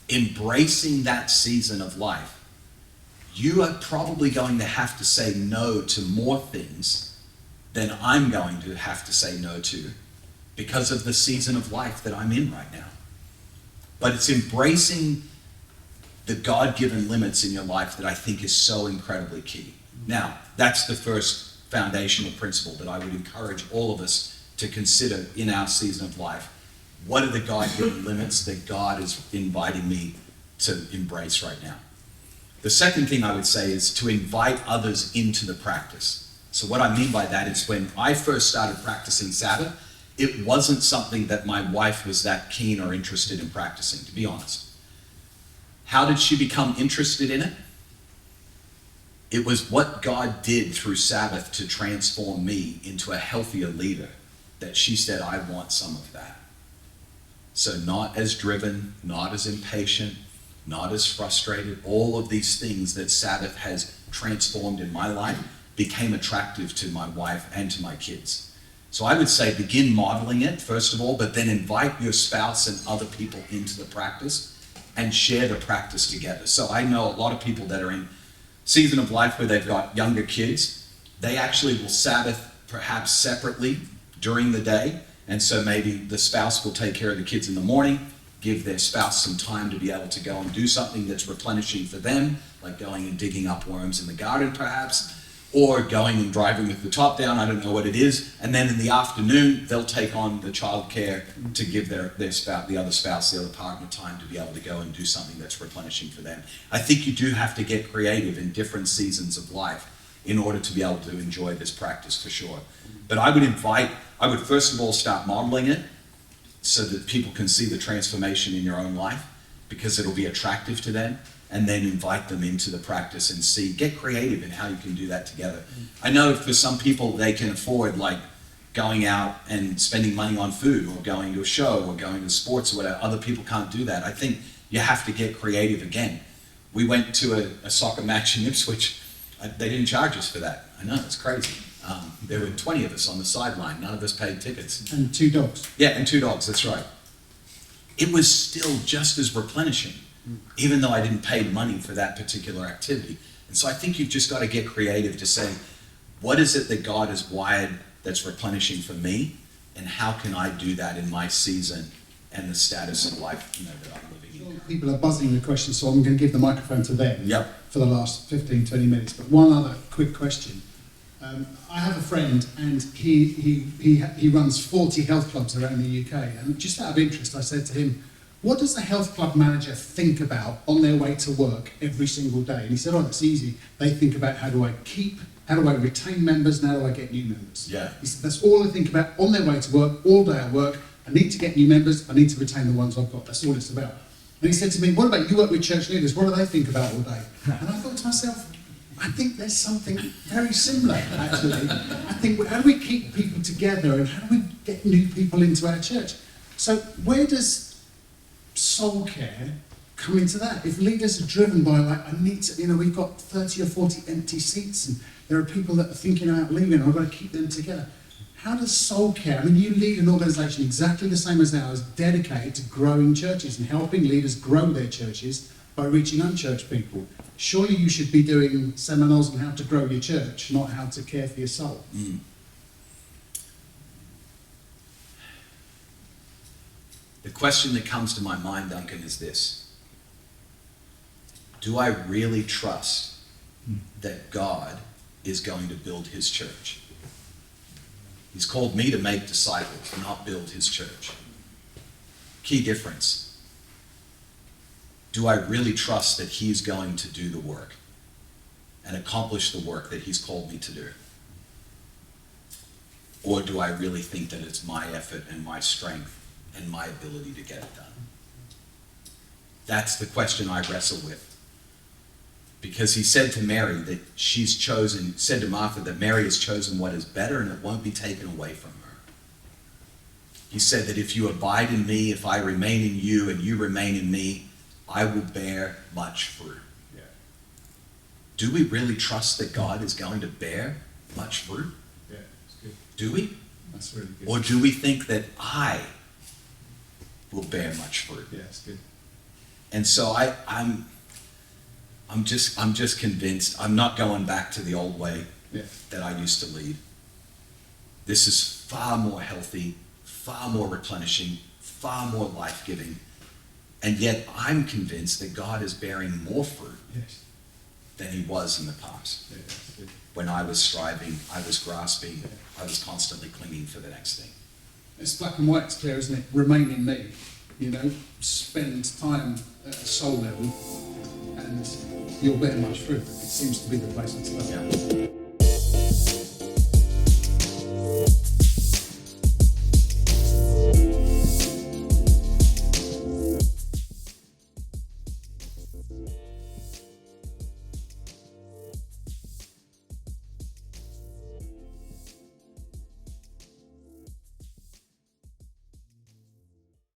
embracing that season of life, you are probably going to have to say no to more things than I'm going to have to say no to because of the season of life that I'm in right now. But it's embracing the God-given limits in your life that I think is so incredibly key. Now, that's the first foundational principle that I would encourage all of us to consider in our season of life. What are the God-given limits that God is inviting me to embrace right now? The second thing I would say is to invite others into the practice. So what I mean by that is when I first started practicing Sabbath, it wasn't something that my wife was that keen or interested in practicing, to be honest. How did she become interested in it? It was what God did through Sabbath to transform me into a healthier leader that she said, I want some of that. So not as driven, not as impatient, not as frustrated, all of these things that Sabbath has transformed in my life became attractive to my wife and to my kids. So I would say begin modeling it, first of all, but then invite your spouse and other people into the practice and share the practice together. So I know a lot of people that are in season of life where they've got younger kids, they actually will Sabbath perhaps separately during the day. And so maybe the spouse will take care of the kids in the morning, give their spouse some time to be able to go and do something that's replenishing for them, like going and digging up worms in the garden perhaps, or going and driving with the top down, I don't know what it is. And then in the afternoon, they'll take on the childcare to give their spouse, the other spouse, the other partner time to be able to go and do something that's replenishing for them. I think you do have to get creative in different seasons of life in order to be able to enjoy this practice for sure. But I would first of all start modeling it so that people can see the transformation in your own life, because it'll be attractive to them, and then invite them into the practice and get creative in how you can do that together. I know for some people they can afford like going out and spending money on food or going to a show or going to sports or whatever. Other people can't do that. I think you have to get creative again. We went to a soccer match in Ipswich. They didn't charge us for that. I know, it's crazy. There were 20 of us on the sideline. None of us paid tickets. And 2 dogs. Yeah, and 2 dogs, that's right. It was still just as replenishing, even though I didn't pay money for that particular activity. And so I think you've just got to get creative to say, what is it that God has wired that's replenishing for me? And how can I do that in my season and the status of life that I'm living in? People are buzzing with questions, so I'm going to give the microphone to them Yep. for the last 15, 20 minutes. But one other quick question. I have a friend, and he runs 40 health clubs around the UK. And just out of interest, I said to him, what does the health club manager think about on their way to work every single day? And he said, it's easy. They think about how do I retain members, and how do I get new members? Yeah. He said, that's all they think about on their way to work, all day at work. I need to get new members, I need to retain the ones I've got. That's all it's about. And he said to me, what about you work with church leaders? What do they think about all day? And I thought to myself, I think there's something very similar, actually. I think, how do we keep people together, and how do we get new people into our church? So where does soul care come into that? If leaders are driven by we've got 30 or 40 empty seats, and there are people that are thinking about leaving, I've got to keep them together. How does soul care? I mean, you lead an organisation exactly the same as ours, dedicated to growing churches and helping leaders grow their churches by reaching unchurched people. Surely you should be doing seminars on how to grow your church, not how to care for your soul. Mm. The question that comes to my mind, Duncan, is this. Do I really trust that God is going to build his church? He's called me to make disciples, not build his church. Key difference. Do I really trust that he's going to do the work and accomplish the work that he's called me to do? Or do I really think that it's my effort and my strength and my ability to get it done? That's the question I wrestle with. Because he said to Mary that said to Martha that Mary has chosen what is better and it won't be taken away from her. He said that if you abide in me, if I remain in you and you remain in me, I will bear much fruit. Yeah. Do we really trust that God is going to bear much fruit? Yeah, it's good. Do we? That's really good. Or do we think that I will bear much fruit? Yeah, it's good. And so I'm just convinced I'm not going back to the old way that I used to lead. This is far more healthy, far more replenishing, far more life-giving. And yet I'm convinced that God is bearing more fruit than he was in the past. Yeah, that's good. When I was striving, I was grasping, I was constantly clinging for the next thing. It's black and white, it's clear, isn't it? Remain in me. Spend time at a soul level, and you'll bear much fruit. It seems to be the place to start. Yeah.